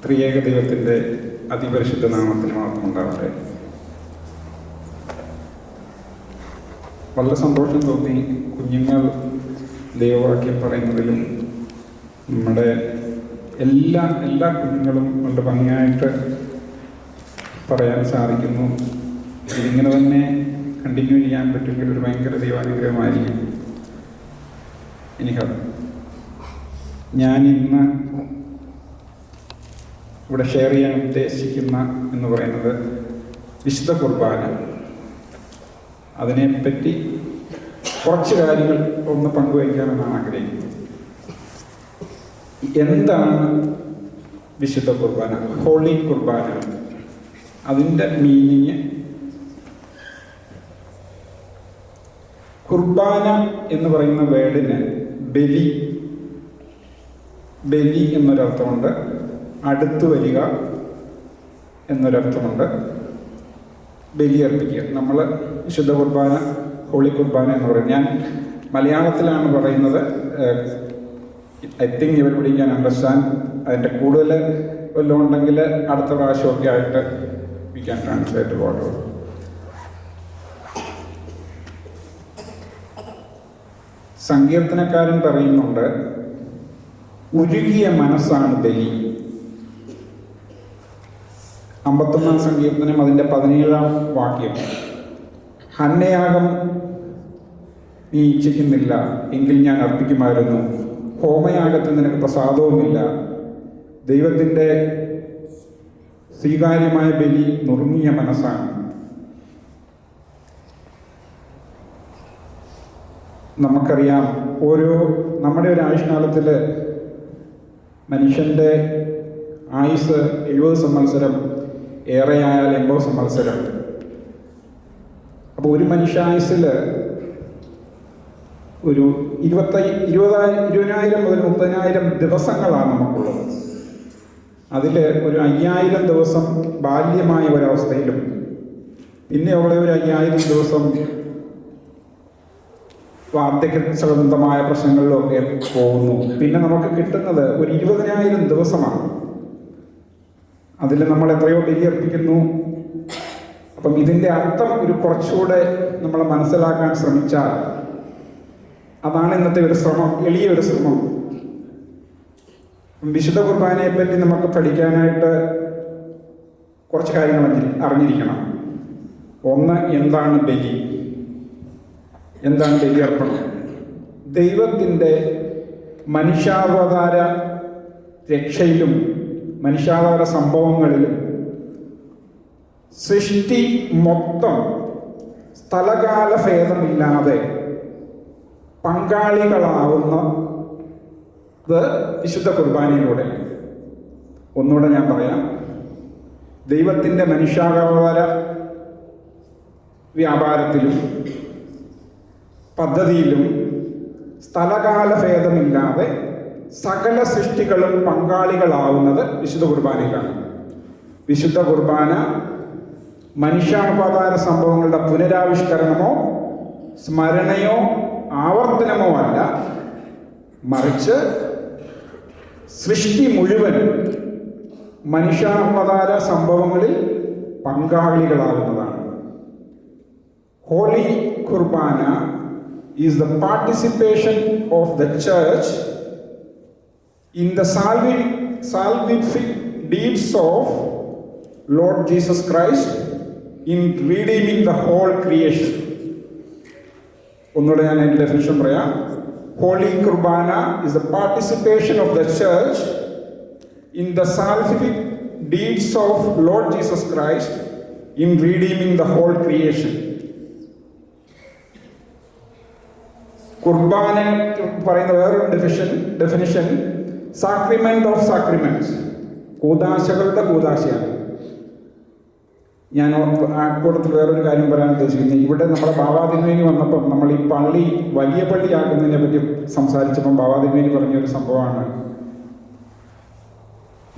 ത്രിയേക ദൈവത്തിൻ്റെ അതിപരിശുദ്ധ നാമത്തിന് മാത്രം ഉണ്ടാവട്ടെ. വളരെ സന്തോഷം തോന്നി കുഞ്ഞുങ്ങൾ ദൈവവാക്യം പറയുന്നതിലും. നമ്മുടെ എല്ലാ കുഞ്ഞുങ്ങളും വളരെ ഭംഗിയായിട്ട് പറയാൻ സാധിക്കുന്നു. ഇതിങ്ങനെ തന്നെ കണ്ടിന്യൂ ചെയ്യാൻ പറ്റുമെങ്കിൽ ഒരു ഭയങ്കര ദൈവാനുഗ്രഹമായിരിക്കും. ഞാൻ ഇന്ന് ഇവിടെ ഷെയർ ചെയ്യാൻ ഉദ്ദേശിക്കുന്ന എന്ന് പറയുന്നത് വിശുദ്ധ കുർബാന. അതിനെപ്പറ്റി കുറച്ച് കാര്യങ്ങൾ ഒന്ന് പങ്കുവയ്ക്കാമെന്നാണ് ആഗ്രഹിക്കുന്നത്. എന്താണ് വിശുദ്ധ കുർബാന, ഹോളി കുർബാന? അതിൻ്റെ മീനിങ്, കുർബാന എന്ന് പറയുന്ന വേർഡിന് ബലി എന്നൊരർത്ഥമുണ്ട്, അടുത്തു വരിക എന്നൊരർത്ഥമുണ്ട്, ബലിയർപ്പിക്കുക. നമ്മൾ വിശുദ്ധ കുർബാന, ഹോളി കുർബാന എന്ന് പറയും. ഞാൻ മലയാളത്തിലാണ് പറയുന്നത്. I think everybody can understand. അതിൻ്റെ കൂടുതൽ വല്ലതും ഉണ്ടെങ്കിൽ അടുത്ത പ്രാവശ്യമൊക്കെ ആയിട്ട് വി ക്യാൻ ട്രാൻസ്ലേറ്റ് വാട്ട്. സങ്കീർത്തനക്കാരൻ പറയുന്നുണ്ട്, ഉരുകിയ മനസ്സാണ് ബലി. 51 സങ്കീർത്തനം അതിൻ്റെ 17 വാക്യം. ഹന്നയാഗം നീ ഇച്ഛിക്കുന്നില്ല, എങ്കിൽ ഞാൻ അർപ്പിക്കുമായിരുന്നു. ഹോമയാഗത്തിൽ നിനക്ക് പ്രസാദവുമില്ല. ദൈവത്തിൻ്റെ സ്വീകാര്യമായ ബലി നുറുങ്ങിയ മനസ്സാണ്. നമുക്കറിയാം, നമ്മുടെ ഒരു ആയുഷ്കാലത്തിൽ മനുഷ്യൻ്റെ ആയുസ് 70 സംവത്സരം, ഏറെയായാൽ 80 സംവത്സരം. അപ്പോൾ ഒരു മനുഷ്യായുസിൽ ഒരു 20,000 മുതൽ 30,000 ദിവസങ്ങളാണ് നമുക്കുള്ളത്. അതിൽ ഒരു 5,000 ദിവസം ബാല്യമായ ഒരവസ്ഥയിലും പിന്നെയുള്ള ഒരു 5,000 ദിവസം വാർദ്ധക്യ സംബന്ധമായ പ്രശ്നങ്ങളിലൊക്കെ പോകുന്നു. പിന്നെ നമുക്ക് കിട്ടുന്നത് ഒരു 20,000 ദിവസമാണ്. അതിൽ നമ്മൾ എത്രയോ ബലിയർപ്പിക്കുന്നു. അപ്പം ഇതിൻ്റെ അർത്ഥം കുറച്ചുകൂടെ നമ്മൾ മനസ്സിലാക്കാൻ ശ്രമിച്ചാൽ, അതാണ് ഇന്നത്തെ ഒരു ശ്രമം, എളിയൊരു ശ്രമം. വിശുദ്ധ കുർബാനയെ പറ്റി നമുക്ക് പഠിക്കാനായിട്ട് കുറച്ച് കാര്യങ്ങൾ അറിഞ്ഞിരിക്കണം. ഒന്ന്, എന്താണ് ബലി? എന്താണ് ബലിയർപ്പണം? ദൈവത്തിൻ്റെ മനുഷ്യാവതാര രക്ഷയിലും മനുഷ്യാവതാര സംഭവങ്ങളിലും സൃഷ്ടി മൊത്തം സ്ഥലകാല ഭേദമില്ലാതെ പങ്കാളികളാവുന്നത് വിശുദ്ധ കുർബാനയിലൂടെ. ഒന്നുകൂടെ ഞാൻ പറയാം. ദൈവത്തിൻ്റെ മനുഷ്യാവതാര വ്യാപാരത്തിലും പദ്ധതിയിലും സ്ഥലകാല ഭേദമില്ലാതെ സകല സൃഷ്ടികളും പങ്കാളികളാവുന്നത് വിശുദ്ധ കുർബാനയിലാണ്. വിശുദ്ധ കുർബാന മനുഷ്യാവതാര സംഭവങ്ങളുടെ പുനരാവിഷ്കരണമോ സ്മരണയോ ആവർത്തനമോ അല്ല, മറിച്ച് സൃഷ്ടി മുഴുവൻ മനുഷ്യാവതാര സംഭവങ്ങളിൽ പങ്കാളികളാകുന്നതാണ്. Holy Qurbana is the participation of the church in the salvific deeds of Lord Jesus Christ in redeeming the whole creation. ഒന്നുകൂടെ ഞാൻ അതിൻ്റെ ഡെഫിനിഷൻ പറയാം. Holy Qurbana is the participation of the church in the salvific deeds of Lord Jesus Christ in redeeming the whole creation. കുർബാന പറയുന്ന വേറൊരു definition സാക്രിമെന്റ് of സാക്രിമെന്റ്സ്, കൂദാശകളുടെ കൂദാശയാണ്. ഞാൻ ആ കൂട്ടത്തിൽ വേറൊരു കാര്യം പറയാൻ ഉദ്ദേശിക്കുന്നത്, ഇവിടെ നമ്മുടെ ബാവാതിരുമേനി വന്നപ്പം നമ്മൾ ഈ പള്ളി വലിയ പള്ളിയാക്കുന്നതിനെ പറ്റി സംസാരിച്ചപ്പം ബാവാതിരുമേനി പറഞ്ഞൊരു സംഭവമാണ്,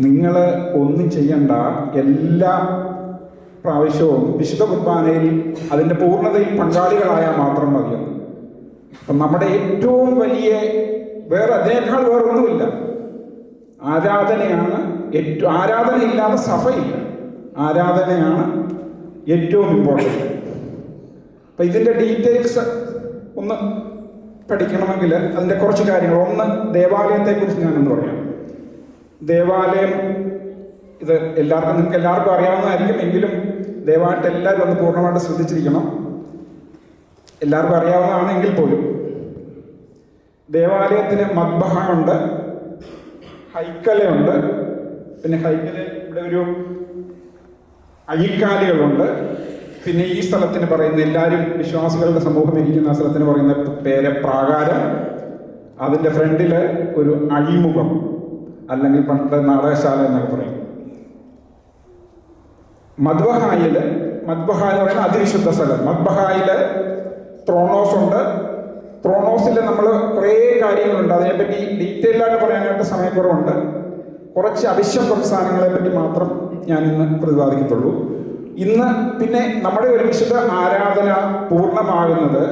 നിങ്ങൾ ഒന്നും ചെയ്യണ്ട, എല്ലാ പ്രാവശ്യവും വിശുദ്ധ കുർബാനയിൽ അതിൻ്റെ പൂർണ്ണതയിൽ പങ്കാളികളായാൽ മാത്രം മതിയെന്ന്. അപ്പം നമ്മുടെ ഏറ്റവും വലിയ അതിനേക്കാൾ വേറൊന്നുമില്ല, ആരാധനയാണ് ഏറ്റവും ആരാധനയില്ലാതെ സഭയില്ല. ആരാധനയാണ് ഏറ്റവും ഇമ്പോർട്ടൻറ്റ്. അപ്പം ഇതിൻ്റെ ഡീറ്റെയിൽസ് ഒന്ന് പഠിക്കണമെങ്കിൽ അതിൻ്റെ കുറച്ച് കാര്യങ്ങൾ. ഒന്ന്, ദേവാലയത്തെക്കുറിച്ച് ഞാനൊന്ന് പറയാം. ദേവാലയം ഇത് നിങ്ങൾക്ക് എല്ലാവർക്കും അറിയാവുന്നതായിരിക്കും, എങ്കിലും ദയവായിട്ട് എല്ലാവരും ഒന്ന് പൂർണ്ണമായിട്ട് ശ്രദ്ധിച്ചിരിക്കണം. എല്ലാവർക്കും അറിയാവുന്നതാണെങ്കിൽ പോലും ദേവാലയത്തിന് മദ്ബഹ ഉണ്ട്, ഹൈക്കലയുണ്ട്, പിന്നെ ഹൈക്കല ഇവിടെ ഒരു അഴിക്കാലുകളുണ്ട്, പിന്നെ ഈ സ്ഥലത്തിന് പറയുന്ന എല്ലാവരും വിശ്വാസികളുടെ സമൂഹം ഇരിക്കുന്ന സ്ഥലത്തിന് പറയുന്ന പേര് പ്രാകാരം. അതിൻ്റെ ഫ്രണ്ടിൽ ഒരു അഴിമുഖം അല്ലെങ്കിൽ പണ്ട് നാടകശാല എന്നൊക്കെ പറയും. മദ്ബഹായിൽ എന്ന് പറയുന്ന അതിവിശുദ്ധ സ്ഥലം. മദ്ബഹായിൽ ത്രോണോസ് ഉണ്ട്. ത്രോണോസിൽ നമ്മൾ കുറേ കാര്യങ്ങളുണ്ട്, അതിനെപ്പറ്റി ഡീറ്റെയിൽ ആയിട്ട് പറയാനായിട്ട് സമയക്കുറവുണ്ട്. കുറച്ച് അവശ്യ പ്രസ്ഥാനങ്ങളെ പറ്റി മാത്രം ഞാൻ ഇന്ന് പ്രതിപാദിക്കത്തുള്ളൂ. ഇന്ന് പിന്നെ നമ്മുടെ ഒരു വിശുദ്ധ ആരാധന പൂർണ്ണമാകുന്നത്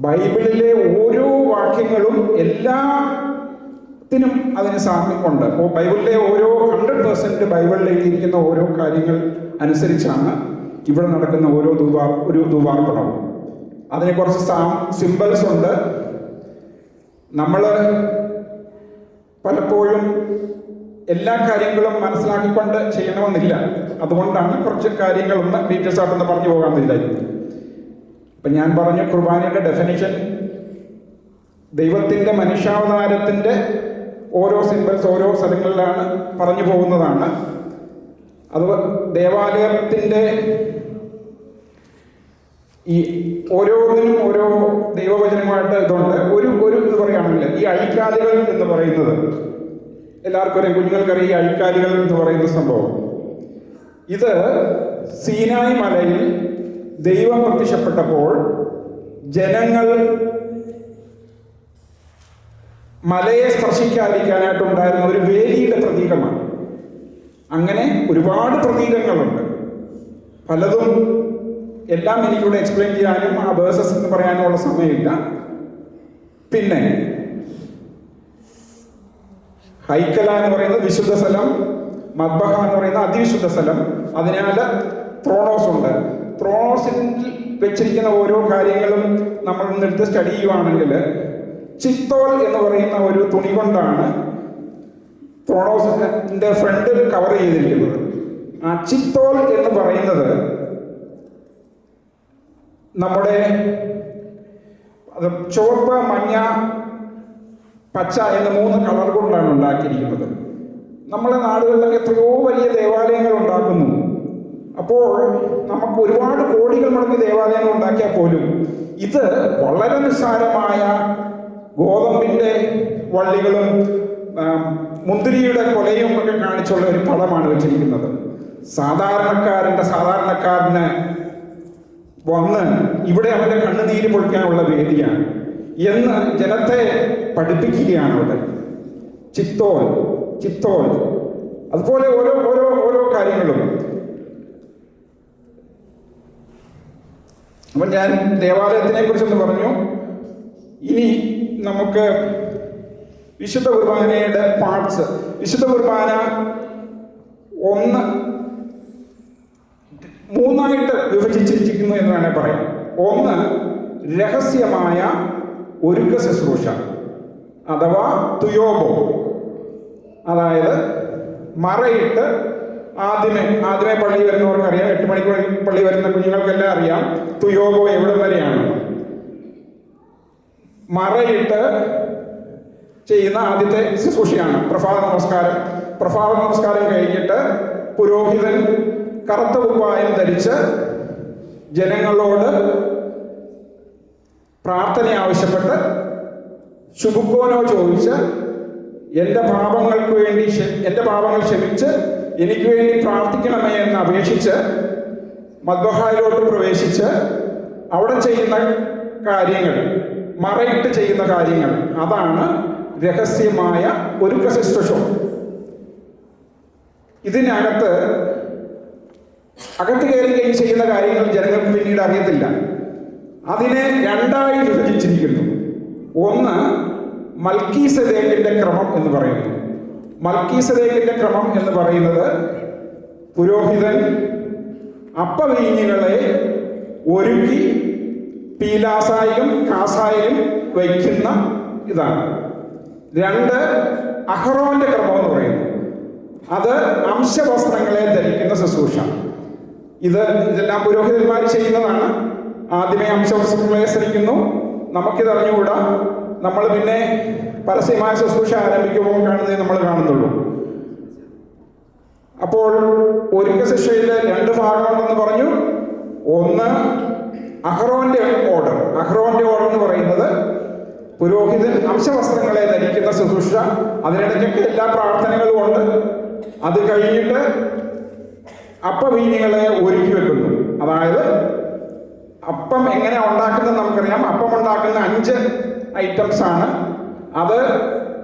ബൈബിളിലെ ഓരോ വാക്യങ്ങളും എല്ലാത്തിനും അതിന് സാമ്യമുണ്ട്. ബൈബിളിലെ ഓരോ 100% ബൈബിളിൽ എഴുതിയിരിക്കുന്ന ഓരോ കാര്യങ്ങൾ അനുസരിച്ചാണ് ഇവിടെ നടക്കുന്ന ഓരോ ധൂപാർപ്പണവും. അതിന് കുറച്ച് സിംബൽസ് ഉണ്ട്. നമ്മൾ പലപ്പോഴും എല്ലാ കാര്യങ്ങളും മനസ്സിലാക്കിക്കൊണ്ട് ചെയ്യണമെന്നില്ല. അതുകൊണ്ടാണ് കുറച്ച് കാര്യങ്ങളൊന്ന് ഡീറ്റെയിൽസ് ആയിട്ടൊന്ന് പറഞ്ഞു പോകാമെന്ന് വിചാരിക്കുന്നത്. ഇപ്പം ഞാൻ പറഞ്ഞു, കുർബാനയുടെ ഡെഫിനിഷൻ ദൈവത്തിൻ്റെ മനുഷ്യാവതാരത്തിൻ്റെ ഓരോ സിംബൽസ് ഓരോ സ്ഥലങ്ങളിലാണ് പറഞ്ഞു പോകുന്നതാണ്. അത് ദേവാലയത്തിൻ്റെ ഈ ഓരോന്നിനും ഓരോ ദൈവവചനമായിട്ട് ഇതുണ്ട്. ഒരു ഇത് പറയുകയാണെങ്കിൽ ഈ അഴിക്കാലുകൾ എന്ന് പറയുന്നത് എല്ലാവർക്കും അറിയാം, കുഞ്ഞുങ്ങൾക്കറിയാം. ഈ അഴിക്കാലുകൾ എന്ന് പറയുന്ന സംഭവം, ഇത് സീനായി മലയിൽ ദൈവം പ്രത്യക്ഷപ്പെട്ടപ്പോൾ ജനങ്ങൾ മലയെ സ്പർശിക്കാതിരിക്കാനായിട്ടുണ്ടായിരുന്ന ഒരു വേലിയുടെ പ്രതീകമാണ്. അങ്ങനെ ഒരുപാട് പ്രതീകങ്ങളുണ്ട്. പലതും എല്ലാം എനിക്കിവിടെ എക്സ്പ്ലെയിൻ ചെയ്യാനും ആ വേഴ്സസ് എന്ന് പറയാനുമുള്ള സമയമില്ല. പിന്നെ ഹൈക്കല എന്ന് പറയുന്നത് വിശുദ്ധ സ്ഥലം, മദ്ബഹ എന്ന് പറയുന്ന അതിവിശുദ്ധ സ്ഥലം. അതിനാൽ ത്രോണോസ് ഉണ്ട്. ത്രോണോസിൽ വെച്ചിരിക്കുന്ന ഓരോ കാര്യങ്ങളും നമ്മൾ എടുത്ത് സ്റ്റഡി ചെയ്യുവാണെങ്കിൽ ചിത്തോൽ എന്ന് പറയുന്ന ഒരു തുണി കൊണ്ടാണ് ത്രോണോസിന്റെ ഫ്രണ്ട് കവർ ചെയ്തിരിക്കുന്നത്. ആ ചിത്തോൽ എന്ന് പറയുന്നത് നമ്മുടെ ചുവപ്പ്, മഞ്ഞ, പച്ച എന്ന 3 കളർ കൊണ്ടാണ് ഉണ്ടാക്കിയിരിക്കുന്നത്. നമ്മളെ നാടുകളിലൊക്കെ എത്രയോ വലിയ ദേവാലയങ്ങൾ ഉണ്ടാക്കുന്നു. അപ്പോൾ നമുക്ക് ഒരുപാട് കോടികൾ മുടക്കി ദേവാലയങ്ങൾ ഉണ്ടാക്കിയാൽ പോലും ഇത് വളരെ നിസ്സാരമായ ഗോതമ്പിൻ്റെ വള്ളികളും മുന്തിരിയുടെ കൊലയും ഒക്കെ കാണിച്ചുള്ള ഒരു പടമാണ് വെച്ചിരിക്കുന്നത്. സാധാരണക്കാരന് വന്ന് ഇവിടെ അവൻ്റെ കണ്ണുനീര് പൊളിക്കാനുള്ള വേദിയാണ് എന്ന് ജനത്തെ പഠിപ്പിക്കുകയാണ് അവിടെ. ചിത്തോൽ അതുപോലെ ഓരോ കാര്യങ്ങളും. അപ്പം ഞാൻ ദേവാലയത്തിനെ കുറിച്ചൊന്ന് പറഞ്ഞു. ഇനി നമുക്ക് വിശുദ്ധ കുർബാനയുടെ പാർട്സ്. വിശുദ്ധ കുർബാന 3 വിഭജിച്ചിരിക്കുന്നു എന്ന് വേണേൽ പറയാം. 1 രഹസ്യമായ ഒരുക്ക ശുശ്രൂഷ അഥവാ തുയോബോ, അതായത് മറയിട്ട് ആദ്യമേ പള്ളി വരുന്നവർക്കറിയാം. 8 മണിക്ക് പള്ളി വരുന്ന കുഞ്ഞുങ്ങൾക്കെല്ലാം അറിയാം തുയോബോ എവിടം വരെയാണ്. മറയിട്ട് ചെയ്യുന്ന ആദ്യത്തെ ശുശ്രൂഷയാണ് പ്രഭാത നമസ്കാരം കഴിഞ്ഞിട്ട് പുരോഹിതൻ കറുത്ത കുപ്പായം ധരിച്ച് ജനങ്ങളോട് പ്രാർത്ഥന ആവശ്യപ്പെട്ട് ശുഭുക്കോനോ ചോദിച്ച് എൻ്റെ പാപങ്ങൾ ക്ഷമിച്ച് എനിക്ക് വേണ്ടി പ്രാർത്ഥിക്കണമേ എന്ന് അപേക്ഷിച്ച് മദ്ബഹായിലോട്ട് പ്രവേശിച്ച് അവിടെ ചെയ്യുന്ന കാര്യങ്ങൾ, മറയിട്ട് ചെയ്യുന്ന കാര്യങ്ങൾ, അതാണ് രഹസ്യമായ ഒരുക്ക ശുശ്രൂഷ. ഇതിനകത്ത് കയറുകയും ചെയ്യുന്ന കാര്യങ്ങൾ ജനങ്ങൾക്ക് പിന്നീട് അറിയത്തില്ല. അതിനെ 2 വിഭജിച്ചിരിക്കുന്നു. 1 മൽക്കീസേദെക്കിന്റെ ക്രമം എന്ന് പറയുന്നു. മൽക്കീസദേക്കിന്റെ ക്രമം എന്ന് പറയുന്നത് പുരോഹിതൻ അപ്പവീഞ്ഞുകളെ ഒരുക്കി പീലാസായും കാസായും വയ്ക്കുന്ന ഇതാണ്. 2 അഹറോന്റെ ക്രമം എന്ന് പറയുന്നു. അത് അംശവസ്ത്രങ്ങളെ ധരിക്കുന്ന ശുശ്രൂഷ. ഇതെല്ലാം പുരോഹിതന്മാർ ചെയ്യുന്നതാണ്. ആദ്യമേ അംശവസ്ത്രങ്ങളെ ധരിക്കുന്നു. നമുക്കിത് അറിഞ്ഞുകൂടാ. നമ്മൾ പിന്നെ പരസ്യമായ ശുശ്രൂഷ ആരംഭിക്കുമ്പോൾ കാണുന്നതേ നമ്മൾ കാണുന്നുള്ളൂ. അപ്പോൾ ഒരുക്ക ശിക്ഷയിൽ 2 ഭാഗമുണ്ടെന്ന് പറഞ്ഞു. ഒന്ന് അഹ്റോന്റെ ഓർഡർ. അഹ്റോന്റെ ഓർഡർ എന്ന് പറയുന്നത് പുരോഹിതൻ അംശവസ്ത്രങ്ങളെ ധരിക്കുന്ന ശുശ്രൂഷ. അതിനിടയ്ക്കൊക്കെ എല്ലാ പ്രാർത്ഥനകളും ഉണ്ട്. അത് കഴിഞ്ഞിട്ട് അപ്പവീഞ്ഞുകളെ ഒരുക്കി വെക്കുന്നു. അതായത് അപ്പം എങ്ങനെ ഉണ്ടാക്കുന്നത് നമുക്കറിയാം. അപ്പം ഉണ്ടാക്കുന്ന 5 ഐറ്റംസ് ആണ്. അത്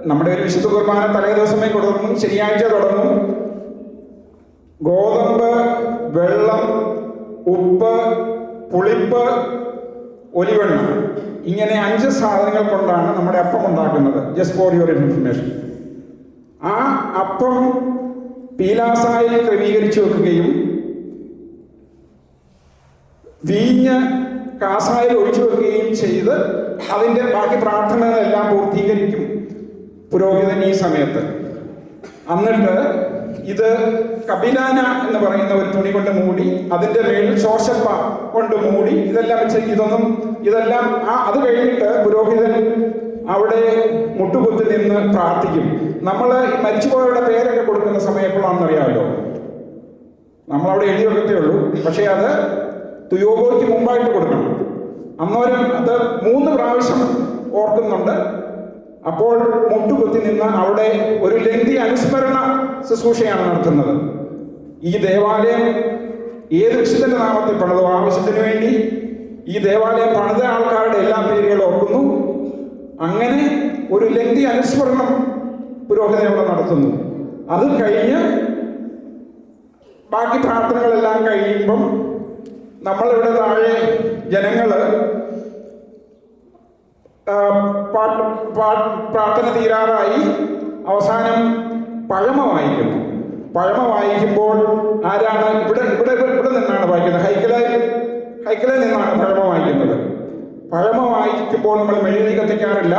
നമ്മുടെ ഒരു വിശുദ്ധ കുർബാന തലേ ദിവസമേ തുടങ്ങും, ശനിയാഴ്ച തുടങ്ങും. ഗോതമ്പ്, വെള്ളം, ഉപ്പ്, പുളിപ്പ്, ഒലിവെണ്ണ, ഇങ്ങനെ 5 സാധനങ്ങൾ കൊണ്ടാണ് നമ്മുടെ അപ്പം ഉണ്ടാക്കുന്നത്. Just for your information. ആ അപ്പം പീലാസായിൽ ക്രമീകരിച്ചു വെക്കുകയും വീഞ്ഞ് കാസായിൽ ഒഴിച്ചു വെക്കുകയും ചെയ്ത് അതിൻ്റെ ബാക്കി പ്രാർത്ഥനകളെല്ലാം പൂർത്തീകരിക്കും പുരോഹിതൻ ഈ സമയത്ത്. എന്നിട്ട് ഇത് കപിലാന എന്ന് പറയുന്ന ഒരു തുണി കൊണ്ട് മൂടി, അതിൻ്റെ മേളിൽ ശോശപ്പ കൊണ്ട് മൂടി ഇതെല്ലാം വെച്ച് ഇതെല്ലാം അത് കഴിഞ്ഞിട്ട് പുരോഹിതൻ അവിടെ മുട്ടുകുത്തി നിന്ന് പ്രാർത്ഥിക്കും. നമ്മൾ മരിച്ചുപോയവരുടെ പേരൊക്കെ കൊടുക്കുന്ന സമയം എപ്പോഴാണെന്ന് അറിയാമല്ലോ. നമ്മളവിടെ എഴുതി വെക്കത്തേ ഉള്ളൂ. പക്ഷേ അത് തുയോഗോയ്ക്ക് മുമ്പായിട്ട് കൊടുക്കണം. അന്നേരം അത് 3 പ്രാവശ്യം ഓർക്കുന്നുണ്ട്. അപ്പോൾ മുട്ടുകുത്തി നിന്ന് അവിടെ ഒരു ലംഘി അനുസ്മരണ ശുശ്രൂഷയാണ് നടത്തുന്നത്. ഈ ദേവാലയം ഏത് വിശുദ്ധന്റെ നാമത്തിൽ പണിതോ ആവശ്യത്തിന് വേണ്ടി ഈ ദേവാലയം പണിത ആൾക്കാരുടെ എല്ലാ പേരുകളും ഓർക്കുന്നു. അങ്ങനെ ഒരു ലംഘി അനുസ്മരണം പുരോഹിതൻ അവിടെ നടത്തുന്നു. അത് കഴിഞ്ഞ് ബാക്കി പ്രാർത്ഥനകളെല്ലാം കഴിയുമ്പം നമ്മളിവിടെ താഴെ ജനങ്ങള് പ്രാർത്ഥന തീരാറായി. അവസാനം പഴമ വായിക്കുന്നു. പഴമ വായിക്കുമ്പോൾ ആരാണ്? ഇവിടെ നിന്നാണ് വായിക്കുന്നത്. ഹൈക്കലയിൽ നിന്നാണ് പഴമ വായിക്കുന്നത്. പഴമ വായിക്കുമ്പോൾ നമ്മൾ മെഴുകുതിരി കത്തിക്കാറില്ല.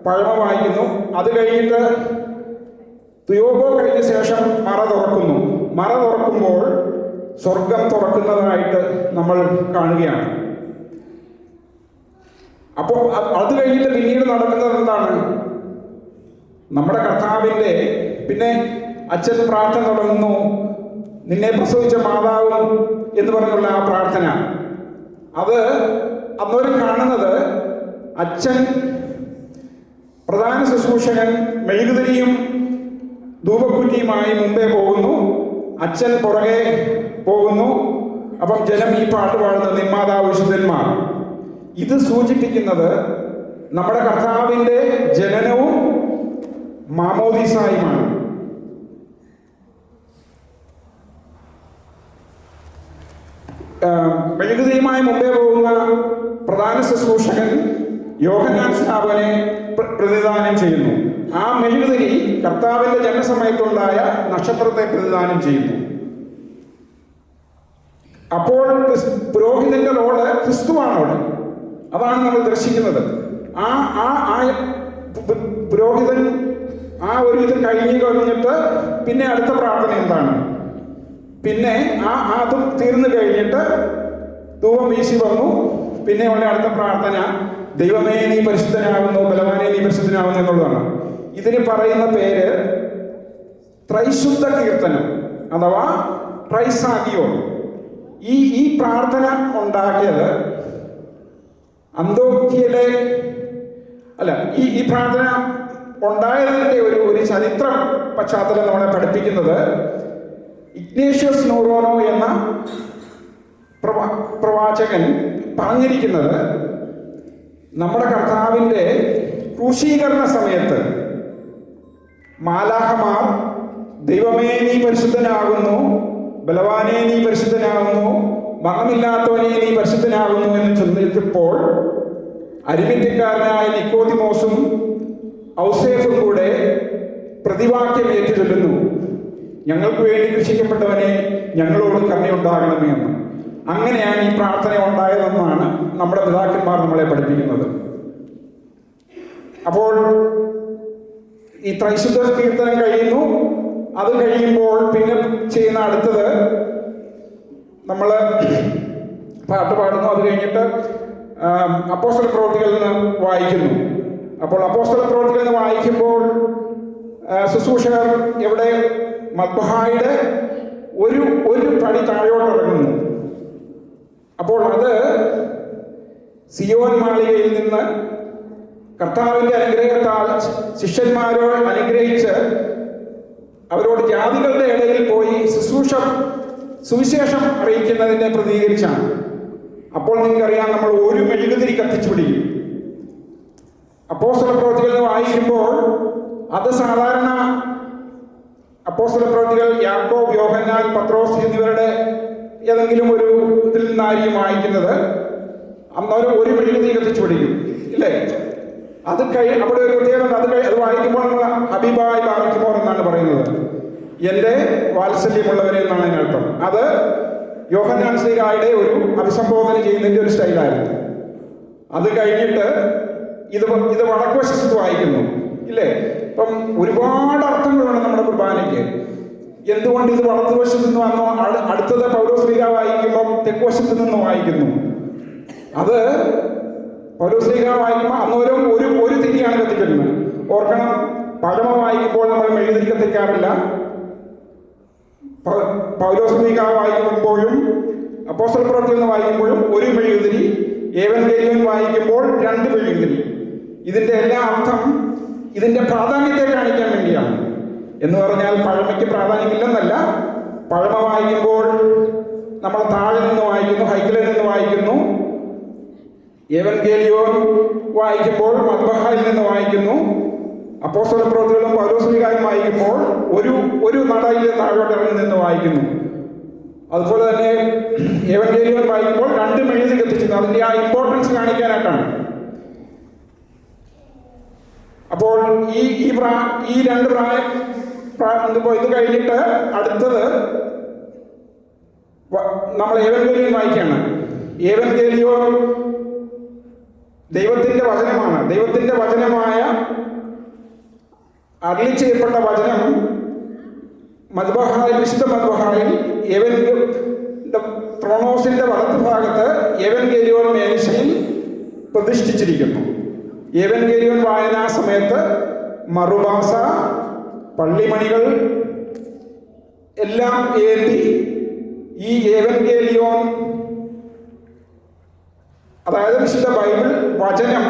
പഴമ വായിക്കുന്നു. അത് കഴിഞ്ഞിട്ട് തുയോഗോ കഴിഞ്ഞ ശേഷം മറ തുറക്കുന്നു. മറ തുറക്കുമ്പോൾ സ്വർഗം തുറക്കുന്നതായിട്ട് നമ്മൾ കാണുകയാണ്. അപ്പോൾ അത് കഴിഞ്ഞിട്ട് പിന്നീട് നടക്കുന്നത് എന്താണ്? നമ്മുടെ കർത്താവിൻ്റെ പിന്നെ അച്ഛൻ പ്രാർത്ഥന തുടങ്ങുന്നു. നിന്നെ പ്രസവിച്ച മാതാവും എന്ന് പറഞ്ഞുള്ള ആ പ്രാർത്ഥന. അത് അന്നേരം കാണുന്നത് അച്ഛൻ പ്രധാന ശുശ്രൂഷകൻ മെഴുകുതിരിയും ധൂപക്കുറ്റിയുമായി മുമ്പേ പോകുന്നു. അച്ഛൻ പുറകെ പോകുന്നു. അപ്പം ജനം ഈ പാട്ട് പാടുന്നത് നിന്മാതാവ് വിശുദ്ധന്മാർ. ഇത് സൂചിപ്പിക്കുന്നത് നമ്മുടെ കർത്താവിൻ്റെ ജനനവും മാമോദീസായുമാണ്. മെഴുകുതിരിയുമായി മുമ്പേ പോകുന്ന പ്രധാന ശുശ്രൂഷകൻ യോഹന്നാൻ സ്നാപകനെ പ്രതിദാനം ചെയ്യുന്നു. ആ മെഴുകുതിരി കർത്താവിന്റെ ജനനസമയത്തുണ്ടായ നക്ഷത്രത്തെ പ്രതിദാനം ചെയ്യുന്നു. അപ്പോൾ പുരോഹിതന്റെ റോള് ക്രിസ്തുവാണ് അവിടെ. അതാണ് നമ്മൾ ദർശിക്കുന്നത്. പുരോഹിതൻ ആ ഒരു ഇത് കഴിഞ്ഞിട്ട് പിന്നെ അടുത്ത പ്രാർത്ഥന എന്താണ്? പിന്നെ അതും തീർന്നു കഴിഞ്ഞിട്ട് ധൂപം വീശി വന്നു. പിന്നെ ഉള്ള അടുത്ത പ്രാർത്ഥന ദൈവമേ നീ പരിശുദ്ധനാകുന്നു, ബലവാനെ നീ പരിശുദ്ധനാകുന്നു എന്നുള്ളതാണ്. ഇതിന് പറയുന്ന പേര് ത്രൈശുദ്ധ കീർത്തനം അഥവാ ട്രൈസാഗിയോ. ഈ പ്രാർത്ഥന ഉണ്ടാക്കിയത് അന്തോക്യയിലെ ഈ പ്രാർത്ഥന ഉണ്ടായതിൻ്റെ ഒരു ചരിത്ര പശ്ചാത്തലം നമ്മളെ പഠിപ്പിക്കുന്നത് ഇഗ്നേഷ്യസ് നൂറോനോ എന്ന പ്രവാചകൻ പറഞ്ഞിരിക്കുന്നത് നമ്മുടെ കർത്താവിൻ്റെ ക്രൂശീകരണ സമയത്ത് മാലാഖമാർ ദൈവമേ നീ പരിശുദ്ധനാകുന്നു, ബലവാനെ നീ പരിശുദ്ധനാകുന്നു, മരണമില്ലാത്തവനെ നീ പരിശുദ്ധനാകുന്നു എന്ന് ചൊല്ലിച്ചപ്പോൾ അരിമത്യക്കാരനായ നിക്കോദിമോസും ഔസേഫും കൂടെ പ്രതിവാക്യം ഏറ്റുചൊല്ലുന്നു, ഞങ്ങൾക്ക് വേണ്ടി കൃഷിക്കപ്പെട്ടവനെ ഞങ്ങളോട് കരുണയുണ്ടാകണമേ എന്ന്. അങ്ങനെയാണ് ഈ പ്രാർത്ഥന ഉണ്ടായതെന്നാണ് നമ്മുടെ പിതാക്കന്മാർ നമ്മളെ പഠിപ്പിക്കുന്നത്. അപ്പോൾ ഈ ത്രൈശുദ്ധ കീർത്തനം കഴിയുന്നു. അത് കഴിയുമ്പോൾ പിന്നെ ചെയ്യുന്ന അടുത്തത് നമ്മൾ പാട്ട് പാടുന്നു. അത് കഴിഞ്ഞിട്ട് അപ്പോസ്തല പ്രവൃത്തികളിൽ നിന്ന് വായിക്കുന്നു. അപ്പോൾ അപ്പോസ്തല പ്രവൃത്തികളിൽ നിന്ന് വായിക്കുമ്പോൾ ശുശ്രൂഷകർ എവിടെ മദ്ബഹായുടെ ഒരു പടി താഴോട്ട് ഇറങ്ങുന്നു. അപ്പോൾ അത് സിയോൻ മാളികയിൽ നിന്ന് കർത്താവിൻ്റെ അനുഗ്രഹത്താൽ ശിഷ്യന്മാരോ അനുഗ്രഹിച്ച് അവരോട് ജാതികളുടെ ഇടയിൽ പോയി സുവിശേഷം അറിയിക്കുന്നതിനെ പ്രതികരിച്ചാണ്. അപ്പോൾ നിങ്ങൾക്കറിയാം, നമ്മൾ ഒരു മെഴുകുതിരി കത്തിച്ചു പിടിക്കും. അപ്പോസ്തല പ്രവൃത്തികളിൽ വായിക്കുമ്പോൾ അത് സാധാരണ അപ്പോസ്തല പ്രവൃത്തികൾ യാക്കോബ്, യോഹന്നാൻ, പത്രോസ് എന്നിവരുടെ ഏതെങ്കിലും ഒരു ഇതിൽ നിന്നായിരിക്കും വായിക്കുന്നത്. അന്നേരം ഒരു മെഴുകുതിരി കത്തിച്ചു പിടിക്കും, ഇല്ലേ? അത് അവിടെ ഒരു പ്രത്യേകത. അത് വായിക്കുമ്പോൾ നമ്മൾ ഹബീബായി ബാറക്കുമോർ എന്നാണ് പറയുന്നത്. എൻ്റെ വാത്സല്യമുള്ളവരെ എന്നാണ് അതിനർത്ഥം. അത് യോഹന്നാൻ ശ്ലീഹായുടെ ഒരു അഭിസംബോധന ചെയ്യുന്നതിൻ്റെ ഒരു സ്റ്റൈലായിരുന്നു. അത് കഴിഞ്ഞിട്ട് ഇത് വടക്കുവശത്ത് വായിക്കുന്നു, ഇല്ലേ? ഇപ്പം ഒരുപാട് അർത്ഥങ്ങളുണ്ട് നമ്മുടെ കുർബാനയ്ക്ക്. എന്തുകൊണ്ട് ഇത് വടക്കുവശത്ത് നിന്ന് വന്നോ? അടുത്തത് പൗലോസ് ശ്ലീഹ വായിക്കുമ്പം തെക്കുവശത്ത് നിന്ന് വായിക്കുന്നു. അത് പൗലോസ് ശ്ലീഹ വായിക്കുമ്പോൾ അന്നേരം ഒരു തിരിയാണ് കത്തിക്കുന്നത്. ഓർക്കണം, പഴമ വായിക്കുമ്പോൾ നമ്മൾ മെഴുകുതിരി കത്തിക്കാറില്ല. പൗലോസ് ശ്ലീഹ വായിക്കുമ്പോഴും അപ്പോസ്തല പ്രവൃത്തികളിൽ നിന്ന് വായിക്കുമ്പോഴും ഒരു മെഴുകുതിരി, ഏവൻഗേലിയോൻ വായിക്കുമ്പോൾ 2 മെഴുകുതിരി. ഇതിന്റെ എല്ലാ അർത്ഥം ഇതിന്റെ പ്രാധാന്യത്തെ കാണിക്കാൻ വേണ്ടിയാണ്. എന്ന് പറഞ്ഞാൽ പഴമയ്ക്ക് പ്രാധാന്യമില്ലെന്നല്ല. പഴമ വായിക്കുമ്പോൾ നമ്മൾ താഴെ നിന്ന് വായിക്കുന്നു, ഹൈക്കലിൽ നിന്ന് വായിക്കുന്നു. ഏവൻഗേലിയോൻ വായിക്കുമ്പോൾ മദ്ബഹായിൽ നിന്ന് വായിക്കുന്നു. അപ്പോസ്തല പ്രവൃത്തികളും പൗലോസ് ശ്ലീഹായും വായിക്കുമ്പോൾ ഒരു നടയിൽ താഴോട്ട് ഇറങ്ങി നിന്ന് വായിക്കുന്നു. അതുപോലെ തന്നെ ഏവൻഗേലിയോൻ വായിക്കുമ്പോൾ 2 മെഴുകുതിരി കത്തിച്ചിരുന്നു. അതിന്റെ ആ ഇമ്പോർട്ടൻസ് കാണിക്കാനായിട്ടാണ്. അപ്പോൾ ഈ 2 ഇത് കഴിഞ്ഞിട്ട് അടുത്തത് നമ്മൾ ഏവൻഗേലിയോൻ വായിക്കുകയാണ്. ഏവൻഗേലിയോൻ ദൈവത്തിന്റെ വചനമാണ്. ദൈവത്തിന്റെ വചനമായ അരുളി ചെയ്യപ്പെട്ട വചനം മദ്ബഹായിൽ, വിശുദ്ധ മദ്ബഹായിൽ ത്രോണോസിന്റെ വലത്തുഭാഗത്ത് ഏവൻഗേലിയോൻ മേശയിൽ പ്രതിഷ്ഠിച്ചിരിക്കുന്നു. ഏവൻഗേലിയോൻ വായനാ സമയത്ത് മറുഭാഷ, പള്ളിമണികൾ എല്ലാം ഏന്തി ഈ ഏവൻഗേലിയോൻ, അതായത് വിശുദ്ധ ബൈബിൾ വചനം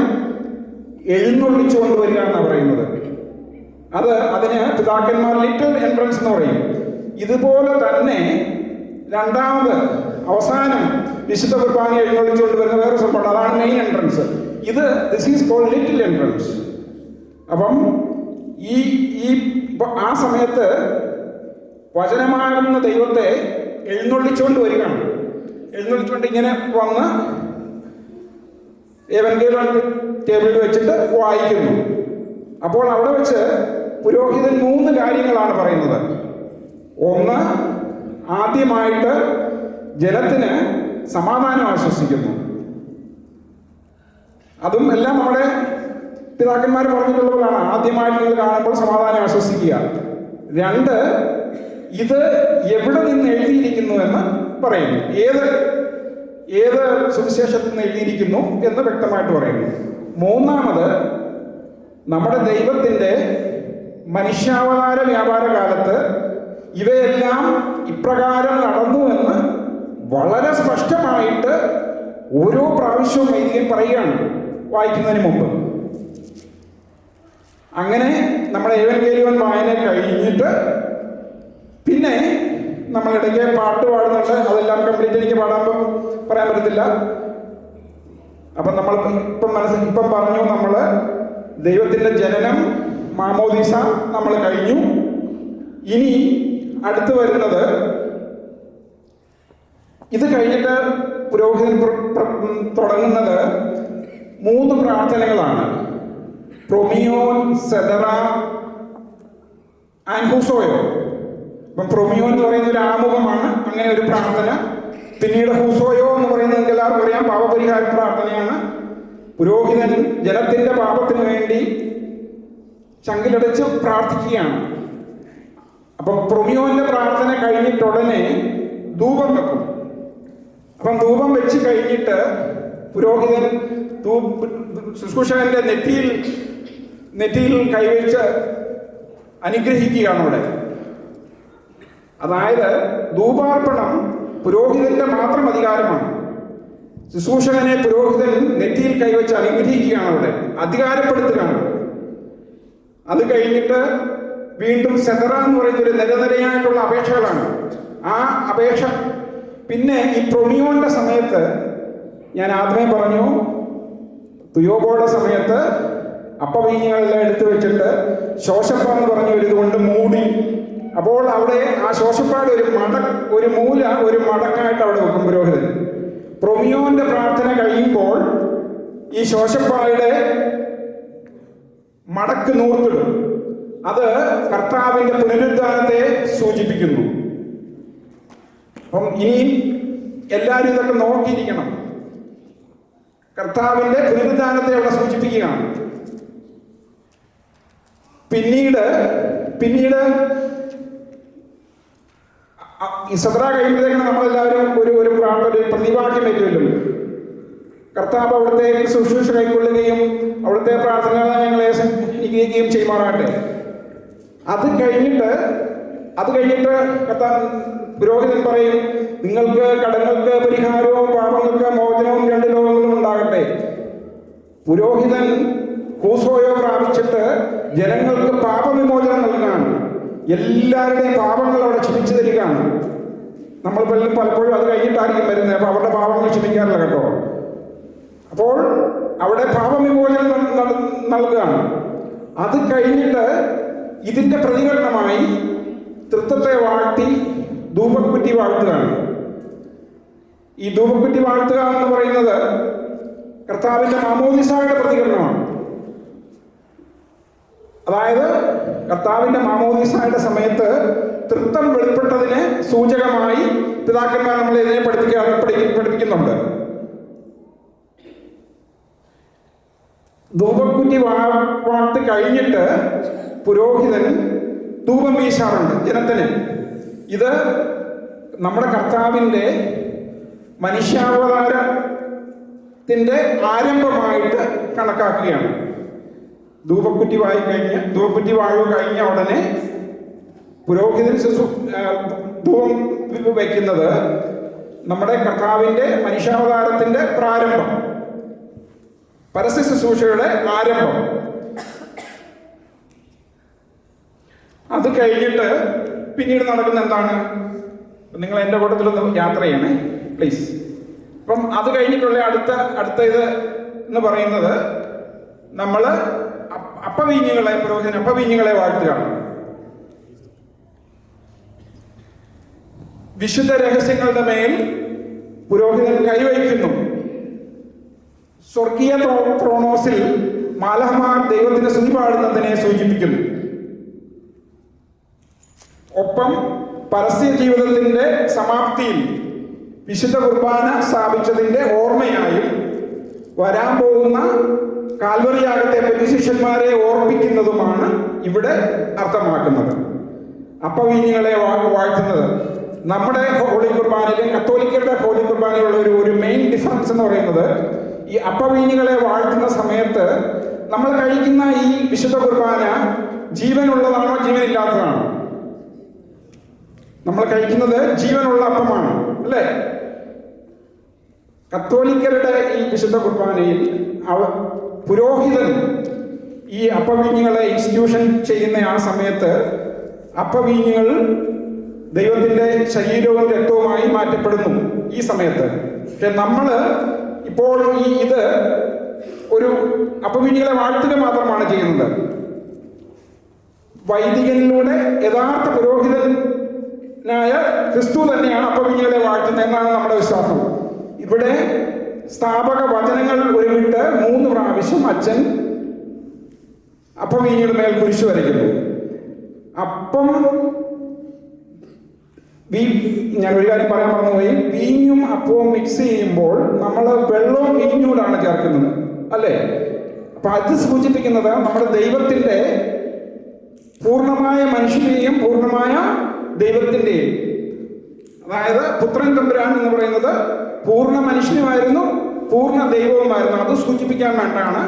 എഴുന്നള്ളിച്ചു കൊണ്ടുവരിക എന്നാണ് പറയുന്നത്. അതിന് പിതാക്കന്മാർ ലിറ്റിൽ എൻട്രൻസ് എന്ന് പറയും. ഇതുപോലെ തന്നെ രണ്ടാമത് അവസാനം വിശുദ്ധ കുർബാന എഴുന്നള്ളിച്ചുകൊണ്ട് വരുന്ന വേറെ സംഭവം, അതാണ് main entrance. This is called little entrance. അപ്പം ആ സമയത്ത് വചനമാകുന്ന ദൈവത്തെ എഴുന്നള്ളിച്ചുകൊണ്ട് വരികയാണ്. എഴുന്നള്ളിച്ചുകൊണ്ട് ഇങ്ങനെ വന്ന് ഏവൻഗേലിയോൻ ടേബിളിൽ വെച്ചിട്ട് വായിക്കുന്നു. അപ്പോൾ അവിടെ വെച്ച് പുരോഹിതൻ 3 കാര്യങ്ങളാണ് പറയുന്നത്. ഒന്ന്, ആദ്യമായിട്ട് ജനത്തിന് സമാധാനം ആശ്വസിക്കുന്നു. അതും എല്ലാം നമ്മുടെ പിതാക്കന്മാർ പറഞ്ഞിട്ടുള്ളതാണ്. ആദ്യമായിട്ട് നിങ്ങൾ കാണുമ്പോൾ സമാധാനം ആശ്വസിക്കുക. 2, ഇത് എവിടെ നിന്ന് എഴുതിയിരിക്കുന്നു എന്ന് പറയുന്നു. ഏത് സുവിശേഷത്തിൽ നിന്ന് എഴുതിയിരിക്കുന്നു എന്ന് വ്യക്തമായിട്ട് പറയുന്നു. 3, നമ്മുടെ ദൈവത്തിൻ്റെ മനുഷ്യാവതാര വ്യാപാര കാലത്ത് ഇവയെല്ലാം ഇപ്രകാരം നടന്നു എന്ന് വളരെ സ്പഷ്ടമായിട്ട് ഓരോ പ്രാവശ്യവും എഴുതി പറയുകയാണ് വായിക്കുന്നതിന് മുമ്പ്. അങ്ങനെ നമ്മുടെ ഏവൻഗേലിയോൻ വായന കഴിഞ്ഞിട്ട് പിന്നെ നമ്മളിടയ്ക്ക് പാട്ട് പാടുന്നുണ്ട്. അതെല്ലാം കംപ്ലീറ്റ് എനിക്ക് പറയാൻ പറ്റത്തില്ല. അപ്പം നമ്മൾ ഇപ്പം പറഞ്ഞു, നമ്മൾ ദൈവത്തിൻ്റെ ജനനം, മാമോദീസ നമ്മൾ കഴിഞ്ഞു. ഇനി അടുത്ത് വരുന്നത്, ഇത് കഴിഞ്ഞിട്ട് പുരോഹിതൻ തുടങ്ങുന്നത് 3 പ്രാർത്ഥനകളാണ്. പ്രൊമിയോൻ, സെദറ, ആൻഡ് ഹൂസോയോ. അപ്പം പ്രൊമിയോ എന്ന് പറയുന്ന ഒരു ആമുഖമാണ്, അങ്ങനെ ഒരു പ്രാർത്ഥന. പിന്നീട് ഹൂസോയോ എന്ന് പറയുന്നത് നിങ്ങൾക്ക് എല്ലാവർക്കും അറിയാം, പാപപരിഹാര പ്രാർത്ഥനയാണ്. പുരോഹിതൻ ജനത്തിന്റെ പാപത്തിന് വേണ്ടി ചങ്കിലടച്ച് പ്രാർത്ഥിക്കുകയാണ്. അപ്പം പ്രൊമിയോന്റെ പ്രാർത്ഥന കഴിഞ്ഞിട്ടുടനെ ധൂപം വെക്കും. അപ്പം ധൂപം വെച്ച് കഴിഞ്ഞിട്ട് പുരോഹിതൻ ശുശ്രൂഷകന്റെ നെറ്റിയിൽ കൈവച്ച് അനുഗ്രഹിക്കുകയാണ് അവിടെ. അതായത് ധൂപാർപ്പണം പുരോഹിതന്റെ മാത്രം അധികാരമാണ്. ശുശ്രൂഷകനെ പുരോഹിതൻ നെറ്റിയിൽ കൈവച്ച് അനുഗ്രഹിക്കുകയാണ് അവിടെ, അധികാരപ്പെടുത്തുകയാണ്. അത് കഴിഞ്ഞിട്ട് വീണ്ടും സെതറ എന്ന് പറയുന്ന ഒരു നിരനിരയായിട്ടുള്ള അപേക്ഷകളാണ്. ആ അപേക്ഷ പിന്നെ ഈ പ്രൊമിയോന്റെ സമയത്ത് ഞാൻ ആദ്യമേ പറഞ്ഞു, തുയോബോയുടെ സമയത്ത് അപ്പവീഞ്ഞുകളെല്ലാം എടുത്തു വെച്ചിട്ട് ശോശപ്പ എന്ന് പറഞ്ഞ ഒരു ഇതുകൊണ്ട് മൂടി. അപ്പോൾ അവിടെ ആ ശോശപ്പാട് ഒരു മടക്കായിട്ട് അവിടെ വെക്കും പുരോഹിതൻ. പ്രൊമിയോന്റെ പ്രാർത്ഥന കഴിയുമ്പോൾ ഈ ശോശപ്പായുടെ മടക്ക് നൂർത്തിടും. അത് കർത്താവിന്റെ പുനരുദ്ധാനത്തെ സൂചിപ്പിക്കുന്നു. അപ്പം ഇനി എല്ലാവരും ഇതൊക്കെ നോക്കിയിരിക്കണം. കർത്താവിന്റെ പുനരുദ്ധാനത്തെ അവിടെ സൂചിപ്പിക്കുകയാണ്. പിന്നീട് ഈ സദ്ര കഴിയുമ്പോഴത്തേക്കാണ് നമ്മളെല്ലാവരും ഒരു പ്രതിവാക്യം വയ്ക്കുമല്ലോ. കർത്താവ് അവിടുത്തെ ശുശ്രൂഷ കൈക്കൊള്ളുകയും അവിടുത്തെ പ്രാർത്ഥനകളെ ഞങ്ങളെ അനുഗ്രഹിക്കുകയും ചെയ്യുമാറാട്ടെ. അത് കഴിഞ്ഞിട്ട് പുരോഹിതൻ പറയും, നിങ്ങൾക്ക് കടങ്ങൾക്ക് പരിഹാരവും പാപങ്ങൾക്ക് മോചനവും 2 ലോകങ്ങളും ഉണ്ടാകട്ടെ. പുരോഹിതൻ ഹൂസോയോ പ്രാപിച്ചിട്ട് ജനങ്ങൾക്ക് പാപവിമോചനം നൽകുകയാണ്. എല്ലാവരുടെയും പാപങ്ങൾ അവിടെ ക്ഷമിച്ചു തരികയാണ്. നമ്മൾ പലപ്പോഴും അത് കഴിഞ്ഞിട്ടായിരിക്കും വരുന്നത്. അപ്പൊ അവരുടെ പാപങ്ങൾ ക്ഷമിക്കാറില്ല കേട്ടോ. അപ്പോൾ അവിടെ പാപവിമോചനം നൽകുകയാണ്. അത് കഴിഞ്ഞിട്ട് ഇതിന്റെ പ്രതികരണമായി തൃത്വത്തെ വാഴ്ത്തി ധൂപക്കുറ്റി വാഴ്ത്തുകയാണ്. ഈ ധൂപക്കുറ്റി വാഴ്ത്തുക എന്ന് പറയുന്നത് കർത്താവിന്റെ മാമോദിസായുടെ പ്രതികരണമാണ്. അതായത് കർത്താവിന്റെ മാമോദിസായുടെ സമയത്ത് തൃത്വം വെളിപ്പെട്ടതിന് സൂചകമായി പിതാക്കന്മാർ നമ്മൾ ഇതിനെ പഠിപ്പിക്കുന്നുണ്ട്. ധൂപക്കുറ്റി വാഴ്ത്ത് കഴിഞ്ഞിട്ട് പുരോഹിതൻ ധൂപം വീശാറുണ്ട് ജനത്തിന്. ഇത് നമ്മുടെ കർത്താവിൻ്റെ മനുഷ്യാവതാരത്തിന്റെ ആരംഭമായിട്ട് കണക്കാക്കുകയാണ്. ധൂപക്കുറ്റി വാഴു കഴിഞ്ഞ ഉടനെ പുരോഹിതൻ ധൂപം വയ്ക്കുന്നത് നമ്മുടെ കർത്താവിന്റെ മനുഷ്യാവതാരത്തിന്റെ പ്രാരംഭം, പരസ്യ ശുശ്രൂഷയുടെ ആരംഭം. അത് കഴിഞ്ഞിട്ട് പിന്നീട് നടക്കുന്ന എന്താണ്? നിങ്ങൾ എൻ്റെ കൂട്ടത്തിലൊന്ന് യാത്ര ചെയ്യണേ പ്ലീസ്. അപ്പം അത് കഴിഞ്ഞിട്ടുള്ള അടുത്ത ഇത് എന്ന് പറയുന്നത് നമ്മൾ പുരോഹിതൻ അപ്പവീഞ്ഞുകളെ വാഴ്ത്തുകയാണ്. വിശുദ്ധ രഹസ്യങ്ങളുടെ മേൽ പുരോഹിതൻ കൈവയ്ക്കുന്നു. സ്വർഗീയ ത്രോണോസിൽ മാലാഖമാർ ദൈവത്തിന് സ്തുതി പാടുന്നതിനെ സൂചിപ്പിക്കുന്നു. ഒപ്പം പരസ്യ ജീവിതത്തിന്റെ സമാപ്തിയിൽ വിശുദ്ധ കുർബാന സ്ഥാപിച്ചതിന്റെ ഓർമ്മയായും വരാൻ പോകുന്ന കാൽവറി യാഗത്തെപ്പറ്റി ശിഷ്യന്മാരെ ഓർപ്പിക്കുന്നതുമാണ് ഇവിടെ അർത്ഥമാക്കുന്നത്. അപ്പവീഞ്ഞുകളെ വാഴ്ത്തുന്നത് നമ്മുടെ ഹോളി കുർബാനയിലും കത്തോലിക്കരുടെ ഹോളി കുർബാനയിലുള്ള ഒരു മെയിൻ ഡിഫറൻസ് എന്ന് പറയുന്നത്, ഈ അപ്പവീഞ്ഞുകളെ വാഴ്ത്തുന്ന സമയത്ത് നമ്മൾ കഴിക്കുന്ന ഈ വിശുദ്ധ കുർബാന ജീവനുള്ളതാണോ ജീവനില്ലാത്തതാണോ? നമ്മൾ കഴിക്കുന്നത് ജീവനുള്ള അപ്പമാണ് അല്ലേ? കത്തോലിക്കരുടെ ഈ വിശുദ്ധ കുർബാനയിൽ പുരോഹിതൻ ഈ അപ്പവീഞ്ഞുകളെ ഇൻസ്റ്റിറ്റ്യൂഷൻ ചെയ്യുന്ന ആ സമയത്ത് അപ്പവീഞ്ഞുകൾ ദൈവത്തിന്റെ ശരീരവും രക്തവുമായി മാറ്റപ്പെടുന്നു ഈ സമയത്ത്. പക്ഷെ നമ്മൾ ഇപ്പോൾ ഇത് ഒരു അപ്പവീഞ്ഞുകളെ വാഴ്ത്തുക മാത്രമാണ് ചെയ്യുന്നത്. വൈദികനിലൂടെ യഥാർത്ഥ പുരോഹിതനായ ക്രിസ്തു തന്നെയാണ് അപ്പവീഞ്ഞുകളെ വാഴ്ത്തുന്നത് എന്നാണ് നമ്മുടെ വിശ്വാസം. ഇവിടെ സ്ഥാപക വചനങ്ങൾ ഒരുമിട്ട് 3 പ്രാവശ്യം അച്ഛൻ അപ്പവീഞ്ഞിയുടെ മേൽ കുരിശു വരയ്ക്കുന്നു. അപ്പം ഞാൻ ഒരു കാര്യം പറയാൻ മറന്നുപോയി. വീഞ്ഞും അപ്പവും മിക്സ് ചെയ്യുമ്പോൾ നമ്മൾ വെള്ളവും വീഞ്ഞൂടാണ് ചേർക്കുന്നത്, അല്ലേ? അപ്പൊ അത് സൂചിപ്പിക്കുന്നത് നമ്മുടെ ദൈവത്തിന്റെ പൂർണ്ണമായ മനുഷ്യനെയും പൂർണ്ണമായ ദൈവത്തിന്റെയും, അതായത് പുത്രൻ തമ്പുരാൻ എന്ന് പറയുന്നത് പൂർണ്ണ മനുഷ്യനുമായിരുന്നു, പൂർണ്ണ ദൈവവുമായിരുന്നു. അത് സൂചിപ്പിക്കാൻ വേണ്ടിയാണ്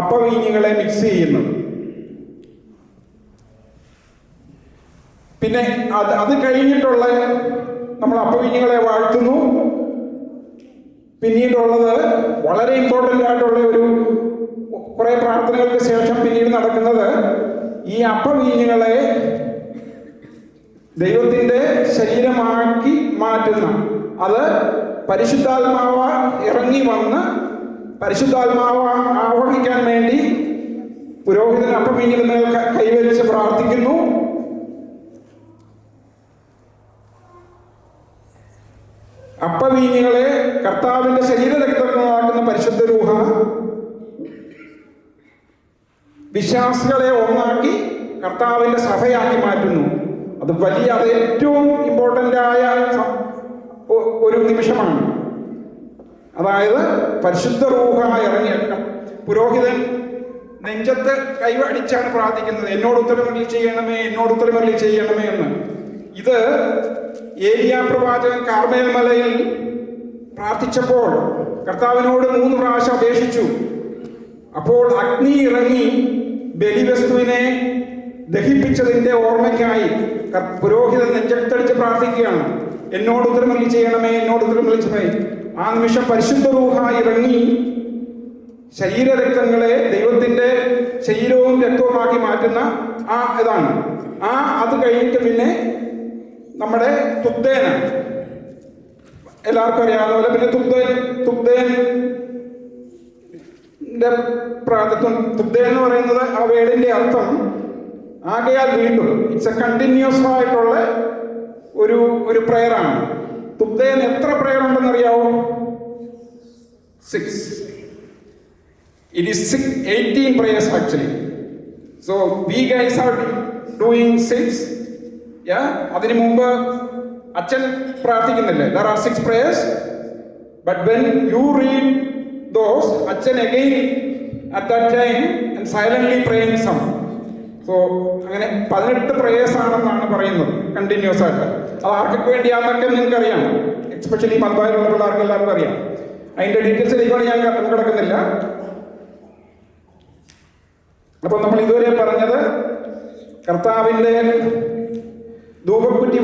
അപ്പവീഞ്ഞുകളെ മിക്സ് ചെയ്യുന്നത്. പിന്നെ അത് കഴിഞ്ഞിട്ടുള്ള നമ്മൾ അപ്പവീഞ്ഞുകളെ വാഴ്ത്തുന്നു. പിന്നീടുള്ളത് വളരെ ഇമ്പോർട്ടൻ്റ് ആയിട്ടുള്ള കുറെ പ്രാർത്ഥനകൾക്ക് ശേഷം പിന്നീട് നടക്കുന്നത് ഈ അപ്പവീഞ്ഞുകളെ ദൈവത്തിന്റെ ശരീരമാക്കി മാറ്റുന്ന, അത് പരിശുദ്ധാത്മാവ ഇറങ്ങി വന്ന് പരിശുദ്ധാത്മാവ ആവഹിക്കാൻ വേണ്ടി പുരോഹിതൻ അപ്പവീഞ്ഞിന് മേൽ കൈവരിച്ച് പ്രാർത്ഥിക്കുന്നു. അപ്പവീഞ്ഞുകളെ കർത്താവിന്റെ ശരീരരക്തങ്ങളാക്കുന്ന പരിശുദ്ധ രൂഹ വിശ്വാസികളെ ഒന്നാക്കി കർത്താവിന്റെ സഭയാക്കി മാറ്റുന്നു. അത് ഏറ്റവും ഇമ്പോർട്ടൻ്റ് ആയ ഒരു നിമിഷമാണ്. അതായത് പരിശുദ്ധ റൂഹ ഇറങ്ങിയ പുരോഹിതൻ നെഞ്ചത്ത് കൈവടിച്ചാണ് പ്രാർത്ഥിക്കുന്നത്, എന്നോട് ഉത്തരമരുളി ചെയ്യണമേ, എന്നോട് ഉത്തരമരുളി ചെയ്യണമേ എന്ന്. ഇത് ഏലിയാ പ്രവാചകൻ കാർമേൽ മലയിൽ പ്രാർത്ഥിച്ചപ്പോൾ കർത്താവിനോട് 3 പ്രാവശ്യം അപേക്ഷിച്ചു. അപ്പോൾ അഗ്നി ഇറങ്ങി ബലിവസ്തുവിനെ ദഹിപ്പിച്ചതിന്റെ ഓർമ്മയ്ക്കായി പുരോഹിതൻ നെഞ്ചത്തടിച്ച് പ്രാർത്ഥിക്കുകയാണ്, എന്നോട് ഉത്തരമരുളി ചെയ്യണമേ, എന്നോട് ഉത്തരമരുളി ചെയ്യണമേ. ആ നിമിഷം പരിശുദ്ധ റൂഹ ഇറങ്ങി ശരീരരക്തങ്ങളെ ദൈവത്തിന്റെ ശരീരവും രക്തവുമാക്കി മാറ്റുന്ന ഇതാണ്. അത് കഴിഞ്ഞിട്ട് പിന്നെ നമ്മുടെ തുബ്ദേന, എല്ലാവർക്കും അറിയാവുന്ന പോലെ, പിന്നെ തുബ്ദേൻ എന്ന് പറയുന്നത് ആ വേർഡിന്റെ അർത്ഥം ആകയാൽ വീണ്ടും, ഇറ്റ്സ് എ കണ്ടിന്യൂസ് ആയിട്ടുള്ള ഒരു പ്രയർ ആണ്. തുബ്ദേൻ എത്ര പ്രയർ ഉണ്ടെന്ന് അറിയാവോ? 6. It is 18 prayers actually. So we guys are doing 6. അതിനു മുമ്പ് അച്ഛൻ പ്രാർത്ഥിക്കുന്നില്ലേ? There are 6 prayers. But when you read those, അച്ഛൻ again at that time and silently praying some. So അങ്ങനെ 18 prayers ആണെന്നാണ് പറയുന്നത് കണ്ടിന്യൂസ് ആയിട്ട്. അത് ആർക്കൊക്കെ വേണ്ടിയാണെന്നൊക്കെ നിങ്ങൾക്ക് അറിയാം, എക്സ്പെഷ്യലി മലബാറിലുള്ള പിള്ളേർക്ക് എല്ലാവർക്കും അറിയാം. അതിന്റെ ഡീറ്റെയിൽസിലേക്ക് ഞാൻ കിടക്കുന്നില്ല. അപ്പോൾ നമ്മൾ ഇതുവരെ പറഞ്ഞത് കർത്താവിന്റെ ധൂപക്കുറ്റി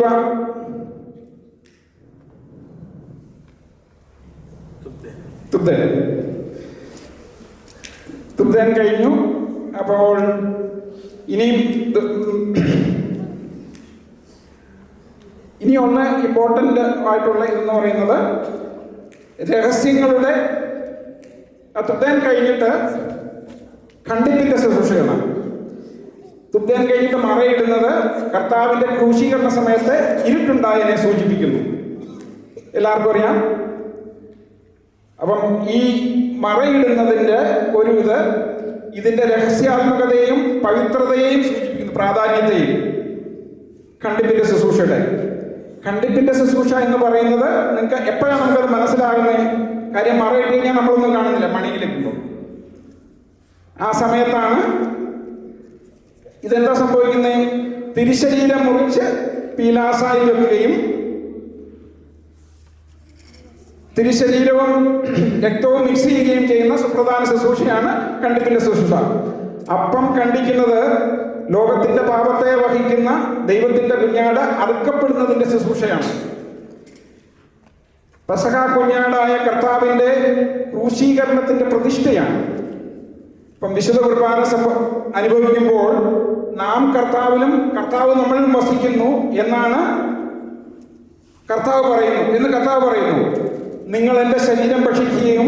തുബ്ദേൻ കഴിഞ്ഞു. അപ്പോൾ ഇനി ഒന്ന് ഇമ്പോർട്ടൻ്റ് ആയിട്ടുള്ള ഇതെന്ന് പറയുന്നത് രഹസ്യങ്ങളുടെ തുബ്ദേൻ കഴിഞ്ഞിട്ട് ഖണ്ഡിപ്പിന്റെ ശുശ്രൂഷകളാണ്. തുബ്ദേൻ കഴിഞ്ഞിട്ട് മറയിടുന്നത് കർത്താവിന്റെ ക്രൂശീകരണ സമയത്ത് ഇരുട്ടുണ്ടായതിനെ സൂചിപ്പിക്കുന്നു, എല്ലാവർക്കും അറിയാം. അപ്പം ഈ മറയിടുന്നതിന്റെ ഇതിന്റെ രഹസ്യാത്മകതയും പവിത്രതയെയും സൂചിപ്പിക്കുന്നു, പ്രാധാന്യത്തെയും. ഖണ്ഡിപ്പിന്റെ ശുശ്രൂഷ എന്ന് പറയുന്നത് നിങ്ങൾക്ക് എപ്പോഴാണ് നമുക്കത് മനസ്സിലാകുന്നത്? കാര്യം മറയിട്ട് കഴിഞ്ഞാൽ നമ്മളൊന്നും കാണുന്നില്ല, മണിയിലെത്തുമ്പോൾ. ആ സമയത്താണ് ഇതെന്താ സംഭവിക്കുന്നത്? തിരുശരീരം മുറിച്ച് പീലാസായി വെക്കുകയും തിരുശരീരവും രക്തവും മിക്സ് ചെയ്യുകയും ചെയ്യുന്ന സുപ്രധാന ശുശ്രൂഷയാണ് ഖണ്ഡിപ്പിന്റെ ശുശ്രൂഷ. അപ്പം ഖണ്ഡിക്കുന്നത് ലോകത്തിന്റെ പാപത്തെ വഹിക്കുന്ന ദൈവത്തിന്റെ കുഞ്ഞാട് അറുക്കപ്പെടുന്നതിന്റെ ശുശ്രൂഷയാണ്. പെസഹ കുഞ്ഞാടായ കർത്താവിന്റെ ക്രൂശീകരണത്തിന്റെ പ്രതിഷ്ഠയാണ്. ഇപ്പം വിശുദ്ധ കുർബാന അനുഭവിക്കുമ്പോൾ നാം കർത്താവിലും കർത്താവ് നമ്മളിലും വസിക്കുന്നു എന്നാണ് കർത്താവ് പറയുന്നു. നിങ്ങൾ എൻ്റെ ശരീരം ഭക്ഷിക്കുകയും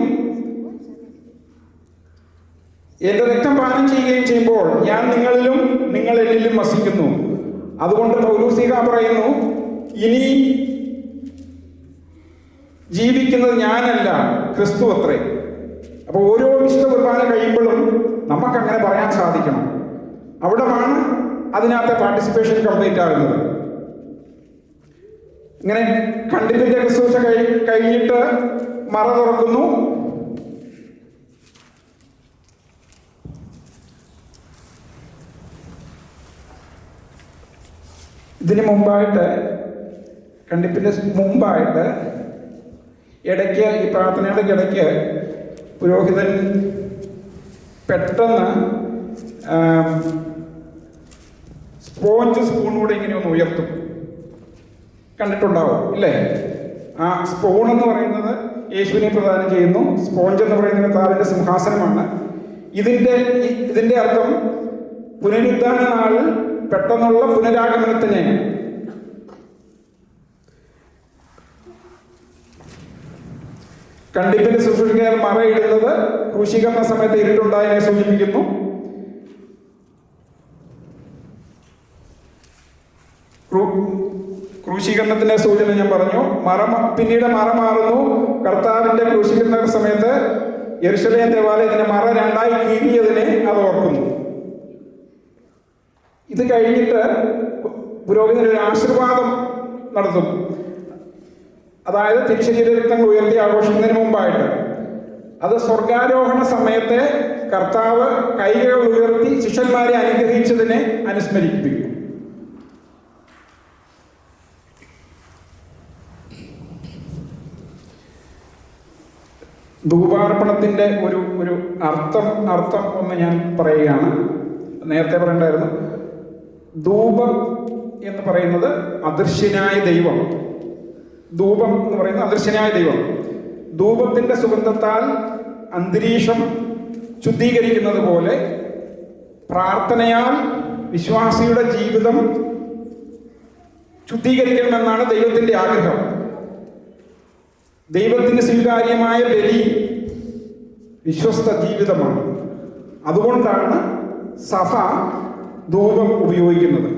എൻ്റെ രക്തം പാനം ചെയ്യുകയും ചെയ്യുമ്പോൾ ഞാൻ നിങ്ങളിലും നിങ്ങൾ എന്നിലും വസിക്കുന്നു. അതുകൊണ്ട് പൗലോസ്ലീഹ പറയുന്നു, ഇനി ജീവിക്കുന്നത് ഞാനല്ല, ക്രിസ്തു അത്രേ. അപ്പോൾ ഓരോ വിശുദ്ധ കുർബാന കഴിയുമ്പോഴും നമുക്കങ്ങനെ പറയാൻ സാധിക്കണം. അവിടമാണ് അതിനകത്തെ പാർട്ടിസിപ്പേഷൻ കംപ്ലീറ്റ് ആകുന്നത്. ഇങ്ങനെ ഖണ്ഡിപ്പിന്റെ ശുശ്രൂഷ കഴിഞ്ഞിട്ട് മറ തുറക്കുന്നു. ഇതിന് മുമ്പായിട്ട്, ഖണ്ഡിപ്പിന്റെ മുമ്പായിട്ട് ഇടയ്ക്ക്, ഈ പ്രാർത്ഥനയുടെ ഇടയ്ക്ക് പുരോഹിതൻ പെട്ടെന്ന് സ്പോഞ്ച് സ്പൂണൂടെ ഇങ്ങനെ ഒന്ന് ഉയർത്തും. കണ്ടിട്ടുണ്ടാവും ഇല്ലേ? ആ സ്പൂൺ എന്ന് പറയുന്നത് യേശുവിനെ പ്രദാനം ചെയ്യുന്നു. സ്പോഞ്ച് എന്ന് പറയുന്നത് കർത്താവിന്റെ സിംഹാസനമാണ്. ഇതിന്റെ അർത്ഥം പുനരുദ്ധാന നാളിൽ പെട്ടെന്നുള്ള പുനരാഗമനത്തിനെ. ഖണ്ഡിപ്പിന്റെ ശുശ്രൂഷകർ മറയിടുന്നത് ക്രൂശീകരണ സമയത്ത് ഇരുട്ടുണ്ടായതിനെ സൂചിപ്പിക്കുന്നു. ക്രൂശീകരണത്തിന്റെ സൂചന ഞാൻ പറഞ്ഞു. പിന്നീട് മറ മാറുന്നു. കർത്താവിന്റെ ക്രൂശീകരണ സമയത്ത് യെരൂശലേം ദേവാലയത്തിന്റെ മറ രണ്ടായി കീറിയതിനെ അത് ഓർക്കുന്നു. ഇത് കഴിഞ്ഞിട്ട് പുരോഹിതൻ ഒരു ആശീർവാദം നടത്തും. അതായത് തിരുശരീരരക്തങ്ങൾ ഉയർത്തി ആഘോഷിക്കുന്നതിന് മുമ്പായിട്ട്. അത് സ്വർഗാരോഹണ സമയത്തെ കർത്താവ് കൈകൾ ഉയർത്തി ശിഷ്യന്മാരെ അനുഗ്രഹിച്ചതിനെ അനുസ്മരിപ്പിക്കും. ധൂപാർപ്പണത്തിന്റെ ഒരു അർത്ഥം ഒന്ന് ഞാൻ പറയുകയാണ്. നേരത്തെ പറയണ്ടായിരുന്നു. ധൂപം എന്ന് പറയുന്നത് അദൃശ്യനായ ദൈവം. ധൂപം എന്ന് പറയുന്നത് അദൃശ്യനായ ദൈവം. ധൂപത്തിന്റെ സുഗന്ധത്താൽ അന്തരീക്ഷം ശുദ്ധീകരിക്കുന്നത് പോലെ പ്രാർത്ഥനയാൽ വിശ്വാസിയുടെ ജീവിതം ശുദ്ധീകരിക്കണമെന്നാണ് ദൈവത്തിന്റെ ആഗ്രഹം. ദൈവത്തിന് സ്വീകാര്യമായ ബലി വിശ്വസ്ത ജീവിതമാണ്. അതുകൊണ്ടാണ് സഭ ധൂപം ഉപയോഗിക്കുന്നത്.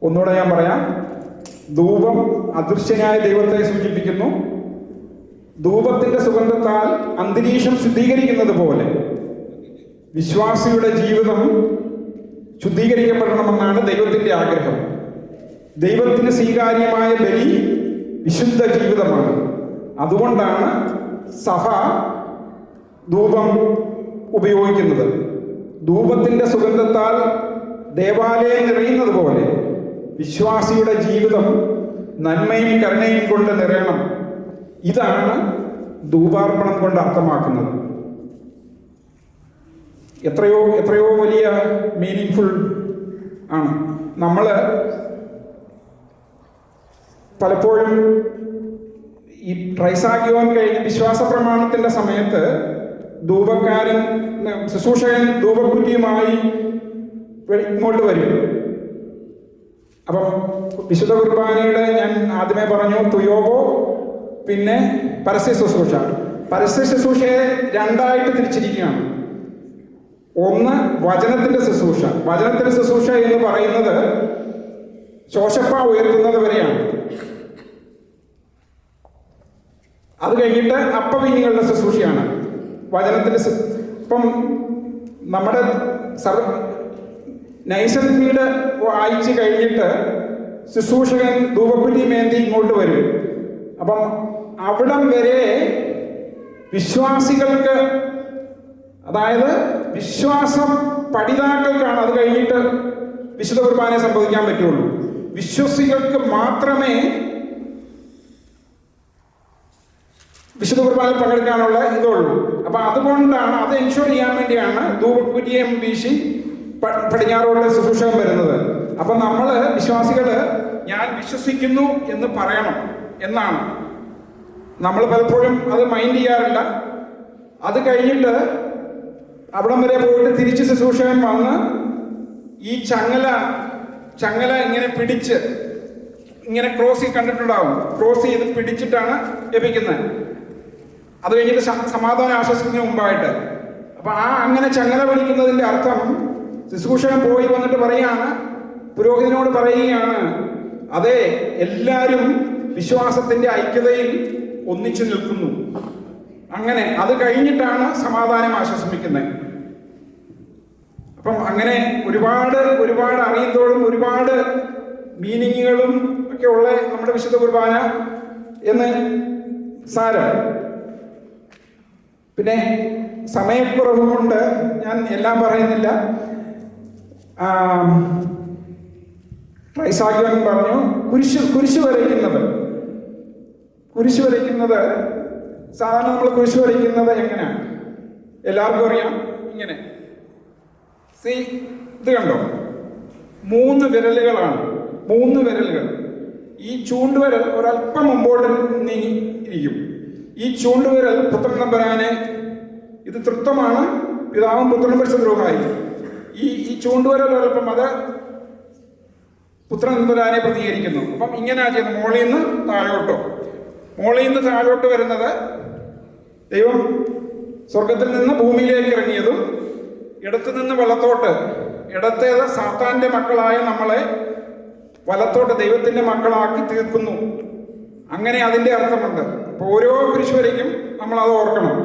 ഒന്നുകൂടെ ഞാൻ പറയാം. ധൂപം അദൃശ്യനായ ദൈവത്തെ സൂചിപ്പിക്കുന്നു. ധൂപത്തിന്റെ സുഗന്ധത്താൽ അന്തരീക്ഷം ശുദ്ധീകരിക്കുന്നത് പോലെ വിശ്വാസിയുടെ ജീവിതം ശുദ്ധീകരിക്കപ്പെടണമെന്നാണ് ദൈവത്തിന്റെ ആഗ്രഹം. ദൈവത്തിന് സ്വീകാര്യമായ ബലി വിശുദ്ധ ജീവിതമാണ്. അതുകൊണ്ടാണ് സഭ ധൂപം ഉപയോഗിക്കുന്നത്. ധൂപത്തിന്റെ സുഗന്ധത്താൽ ദേവാലയം നിറയുന്നത് പോലെ വിശ്വാസിയുടെ ജീവിതം നന്മയും കരുണയും കൊണ്ട് നിറയണം. ഇതാണ് ധൂപാർപ്പണം കൊണ്ട് അർത്ഥമാക്കുന്നത്. എത്രയോ വലിയ മീനിങ്ഫുൾ ആണ്. നമ്മൾ പലപ്പോഴും ഈ ട്രൈസാഗ്യോൻ കഴിഞ്ഞ് വിശ്വാസ പ്രമാണത്തിന്റെ സമയത്ത് ധൂപക്കാരൻ, ശുശ്രൂഷകൻ ധൂപക്കുറ്റിയുമായി ഇങ്ങോട്ട് വരും. അപ്പം വിശുദ്ധ കുർബാനയുടെ ഞാൻ ആദ്യമേ പറഞ്ഞു തുയോബോ, പിന്നെ പരസ്യ ശുശ്രൂഷ. പരസ്യ ശുശ്രൂഷയെ രണ്ടായിട്ട് തിരിച്ചിരിക്കുകയാണ്. ഒന്ന് വചനത്തിന്റെ ശുശ്രൂഷ. വചനത്തിന്റെ ശുശ്രൂഷ എന്ന് പറയുന്നത് ശോശപ്പ ഉയർത്തുന്നത് വരെയാണ്. അത് കഴിഞ്ഞിട്ട് അപ്പവീഞ്ഞുകളുടെ ശുശ്രൂഷയാണ് വചനത്തിന്റെ. ഇപ്പം നമ്മുടെ നൈസൻ ഫീഡ് വായിച്ചു കഴിഞ്ഞിട്ട് ശുശ്രൂഷകൻ ധൂപക്കുറ്റി മേന്തി ഇങ്ങോട്ട് വരും. അപ്പം അവിടം വരെ വിശ്വാസികൾക്ക്, അതായത് വിശ്വാസം പഠിതാക്കൾക്കാണ് അത് കഴിഞ്ഞിട്ട് വിശുദ്ധ കുർബാനയെ സംബന്ധിക്കാൻ പറ്റുള്ളൂ. വിശ്വസികൾക്ക് മാത്രമേ വിശുദ്ധ കുർബാനയിൽ പങ്കെടുക്കാനുള്ള ഇതുള്ളൂ. അപ്പൊ അതുകൊണ്ടാണ്, അത് എൻഷുർ ചെയ്യാൻ വേണ്ടിയാണ് ധൂപക്കുറ്റിയും വീശി പടിഞ്ഞാറോടെ ശുശ്രൂഷകൻ വരുന്നത്. അപ്പൊ നമ്മള് വിശ്വാസികള് ഞാൻ വിശ്വസിക്കുന്നു എന്ന് പറയണം എന്നാണ്. നമ്മൾ പലപ്പോഴും അത് മൈൻഡ് ചെയ്യാറില്ല. അത് കഴിഞ്ഞിട്ട് അവിടം വരെ പോയിട്ട് തിരിച്ച് ശുശ്രൂഷകൻ വന്ന് ഈ ചങ്ങല ഇങ്ങനെ പിടിച്ച്, ഇങ്ങനെ ക്രോസ് കണ്ടിട്ടുണ്ടാവും, ക്രോസ് ചെയ്ത് പിടിച്ചിട്ടാണ് ലഭിക്കുന്നത്. അത് കഴിഞ്ഞിട്ട് സമാധാനം ആശ്വസിക്കുന്നതിന് മുമ്പായിട്ട്. അപ്പൊ അങ്ങനെ ചങ്ങല പിടിക്കുന്നതിന്റെ അർത്ഥം ശുശ്രൂഷകൻ പോയി വന്നിട്ട് പറയാണ്, പുരോഹിതനോട് പറയുകയാണ്, അതെ എല്ലാവരും വിശ്വാസത്തിന്റെ ഐക്യതയിൽ ഒന്നിച്ചു നിൽക്കുന്നു. അങ്ങനെ അത് കഴിഞ്ഞിട്ടാണ് സമാധാനം ആശ്വസിപ്പിക്കുന്നത്. അപ്പം അങ്ങനെ ഒരുപാട് ഒരുപാട് അറിയുന്നതോടും ഒരുപാട് മീനിങ്ങുകളും ഒക്കെ ഉള്ള നമ്മുടെ വിശുദ്ധ കുർബാന എന്ന് സാരം. പിന്നെ സമയക്കുറവ് കൊണ്ട് ഞാൻ എല്ലാം പറയുന്നില്ല. ട്രൈസാഗ്യൻ പറഞ്ഞു കുരിശ് വരയ്ക്കുന്നത് സാധാരണ നമ്മൾ കുരിശ് വരയ്ക്കുന്നത് എങ്ങനെയാണ് എല്ലാവർക്കും അറിയാം. ഇങ്ങനെ ഇത് കണ്ടോ, 3 വിരലുകളാണ്. 3 വിരലുകൾ. ഈ ചൂണ്ടുവിരൽ ഒരല്പം മുമ്പോട്ട് നീങ്ങി ഇരിക്കും. ഈ ചൂണ്ടുവിരൽ പുത്രൻ തമ്പുരാനെ, ഇത് തൃത്വമാണ്, പിതാവും പുത്രനും പരിശുദ്ധരുമായി. ഈ ചൂണ്ടുവിരൽ ഒരല്പം അത് പുത്രൻ തമ്പുരാനെ പ്രതികരിക്കുന്നു. അപ്പം ഇങ്ങനെയാണ് ചെയ്യുന്നത്. മോളിൽ നിന്ന് താഴോട്ട് വരുന്നത് ദൈവം സ്വർഗത്തിൽ നിന്ന് ഭൂമിയിലേക്ക് ഇറങ്ങിയതും, ഇടത്തു നിന്ന് വലത്തോട്ട്, ഇടത്തേത് സാത്താന്റെ മക്കളായ നമ്മളെ വലത്തോട്ട് ദൈവത്തിന്റെ മക്കളാക്കി തീർക്കുന്നു. അങ്ങനെ അതിന്റെ അർത്ഥമുണ്ട്. അപ്പോൾ ഓരോ കുരിശ് വരയ്ക്കും നമ്മൾ അത് ഓർക്കണം.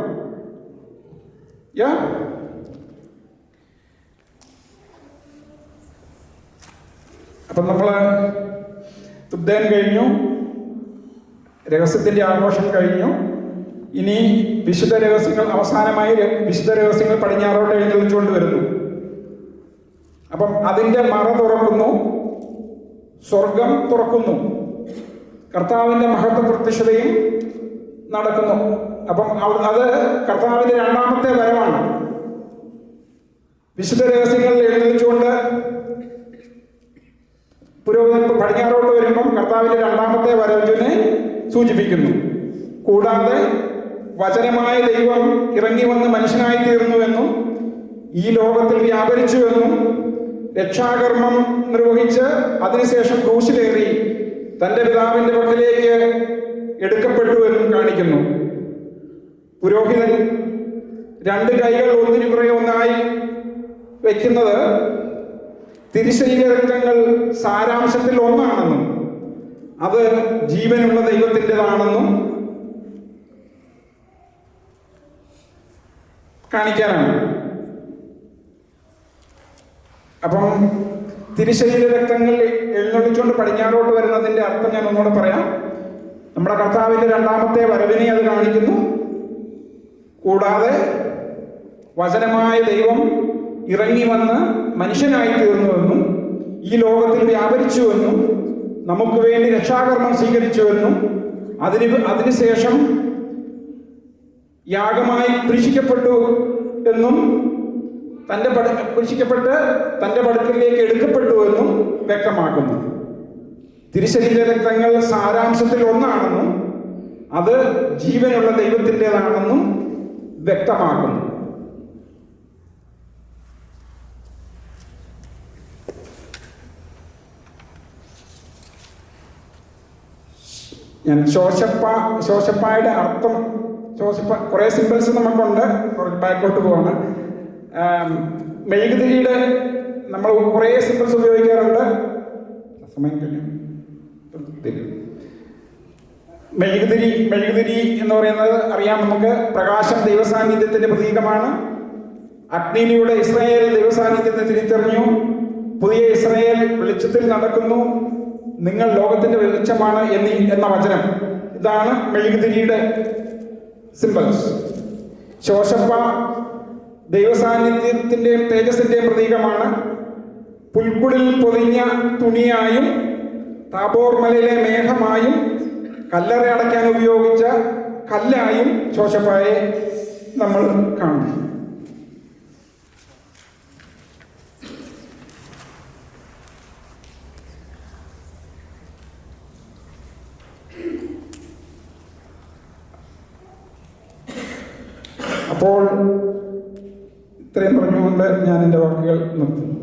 അപ്പം നമ്മൾ തുബ്ദാൻ കഴിഞ്ഞു, രഹസ്യത്തിന്റെ ആഘോഷം കഴിഞ്ഞു. ഇനി വിശുദ്ധ രഹസ്യങ്ങൾ, അവസാനമായി വിശുദ്ധ രഹസ്യങ്ങൾ പടിഞ്ഞാറോട്ട് എഴുന്നള്ളിച്ചുകൊണ്ട് വരുന്നു. അപ്പം അതിൻ്റെ മറ തുറക്കുന്നു, സ്വർഗം തുറക്കുന്നു, കർത്താവിൻ്റെ മഹത്വ പ്രത്യക്ഷതയും നടക്കുന്നു. അപ്പം അത് കർത്താവിൻ്റെ 2ാമത്തെ വരവാണ്. വിശുദ്ധ രഹസ്യങ്ങളിൽ എഴുന്നള്ളിച്ചുകൊണ്ട് പുരോഹിതൻ പടിഞ്ഞാറോട്ട് വരുമ്പം കർത്താവിൻ്റെ 2ാമത്തെ വരവിനെ സൂചിപ്പിക്കുന്നു. കൂടാതെ വചനമായ ദൈവം ഇറങ്ങി വന്ന് മനുഷ്യനായി തീർന്നുവെന്നും ഈ ലോകത്തിൽ വ്യാപരിച്ചുവെന്നും രക്ഷാകർമ്മം നിർവഹിച്ച് അതിനുശേഷം ക്രൂശിലേറി തൻ്റെ പിതാവിൻ്റെ പക്കലേക്ക് എടുക്കപ്പെട്ടുവെന്നും കാണിക്കുന്നു. പുരോഹിതൻ 2 കൈകൾ ഒന്നിനു പുറകെ ഒന്നായി വയ്ക്കുന്നത് തിരുശരീര രക്തങ്ങൾ സാരാംശത്തിൽ ഒന്നാണെന്നും അത് ജീവനുള്ള ദൈവത്തിൻ്റെതാണെന്നും കാണിക്കാനാണ്. അപ്പം തിരുശരീര രക്തങ്ങൾ എഴുന്നള്ളിച്ചുകൊണ്ട് പടിഞ്ഞാറോട്ട് വരുന്നതിൻ്റെ അർത്ഥം ഞാൻ ഒന്നുകൂടെ പറയാം. നമ്മുടെ കർത്താവിൻ്റെ 2ാമത്തെ വരവിനെ അത് കാണിക്കുന്നു. കൂടാതെ വചനമായ ദൈവം ഇറങ്ങി വന്ന് മനുഷ്യനായി തീർന്നുവെന്നും ഈ ലോകത്തിൽ വ്യാപരിച്ചുവെന്നും നമുക്ക് വേണ്ടി രക്ഷാകർമ്മം സ്വീകരിച്ചുവെന്നും അതിനുശേഷം യാഗമായി കുരിശിക്കപ്പെട്ടു എന്നും കുരിശിക്കപ്പെട്ട് തൻ്റെ പടുക്കലിലേക്ക് എടുക്കപ്പെട്ടുവെന്നും വ്യക്തമാക്കുന്നു. തിരുശരീര രക്തങ്ങൾ സാരാംശത്തിൽ ഒന്നാണെന്നും അത് ജീവനുള്ള ദൈവത്തിൻ്റെതാണെന്നും വ്യക്തമാക്കുന്നു. ഞാൻ ശോശപ്പായുടെ അർത്ഥം, കുറേ സിമ്പിൾസ് നമുക്കുണ്ട്, ബാക്കോട്ട് പോവാണ്. മെഴുകുതിരിയുടെ നമ്മൾ കുറേ സിമ്പിൾസ് ഉപയോഗിക്കാറുണ്ട്. സമയം കഴിഞ്ഞു. മെഴുകുതിരി എന്ന് പറയുന്നത് അറിയാം നമുക്ക്. പ്രകാശം ദൈവസാന്നിധ്യത്തിന്റെ പ്രതീകമാണ്. അഗ്നിയിലൂടെ ഇസ്രായേൽ ദൈവസാന്നിധ്യത്തെ തിരിച്ചറിഞ്ഞു. പുതിയ ഇസ്രായേൽ വെളിച്ചത്തിൽ നടക്കുന്നു, നിങ്ങൾ ലോകത്തിന്റെ വെളിച്ചമാണ് എന്ന വചനം. ഇതാണ് മെഴുകുതിരിയുടെ സിമ്പിൾസ്. ശോശപ്പ ദൈവസാന്നിധ്യത്തിന്റെയും തേജസ്സിന്റെയും പ്രതീകമാണ്. പുൽക്കുടിൽ പൊതിഞ്ഞ തുണിയായും താബോർ മലയിലെ മേഘമായും കല്ലറ അടയ്ക്കാൻ ഉപയോഗിച്ച കല്ലായും ശോശപ്പായെ നമ്മൾ കാണുന്നു. അപ്പോൾ ഇത്രയും പറഞ്ഞുകൊണ്ട് ഞാൻ എൻ്റെ വാക്കുകൾ നിർത്തുന്നു.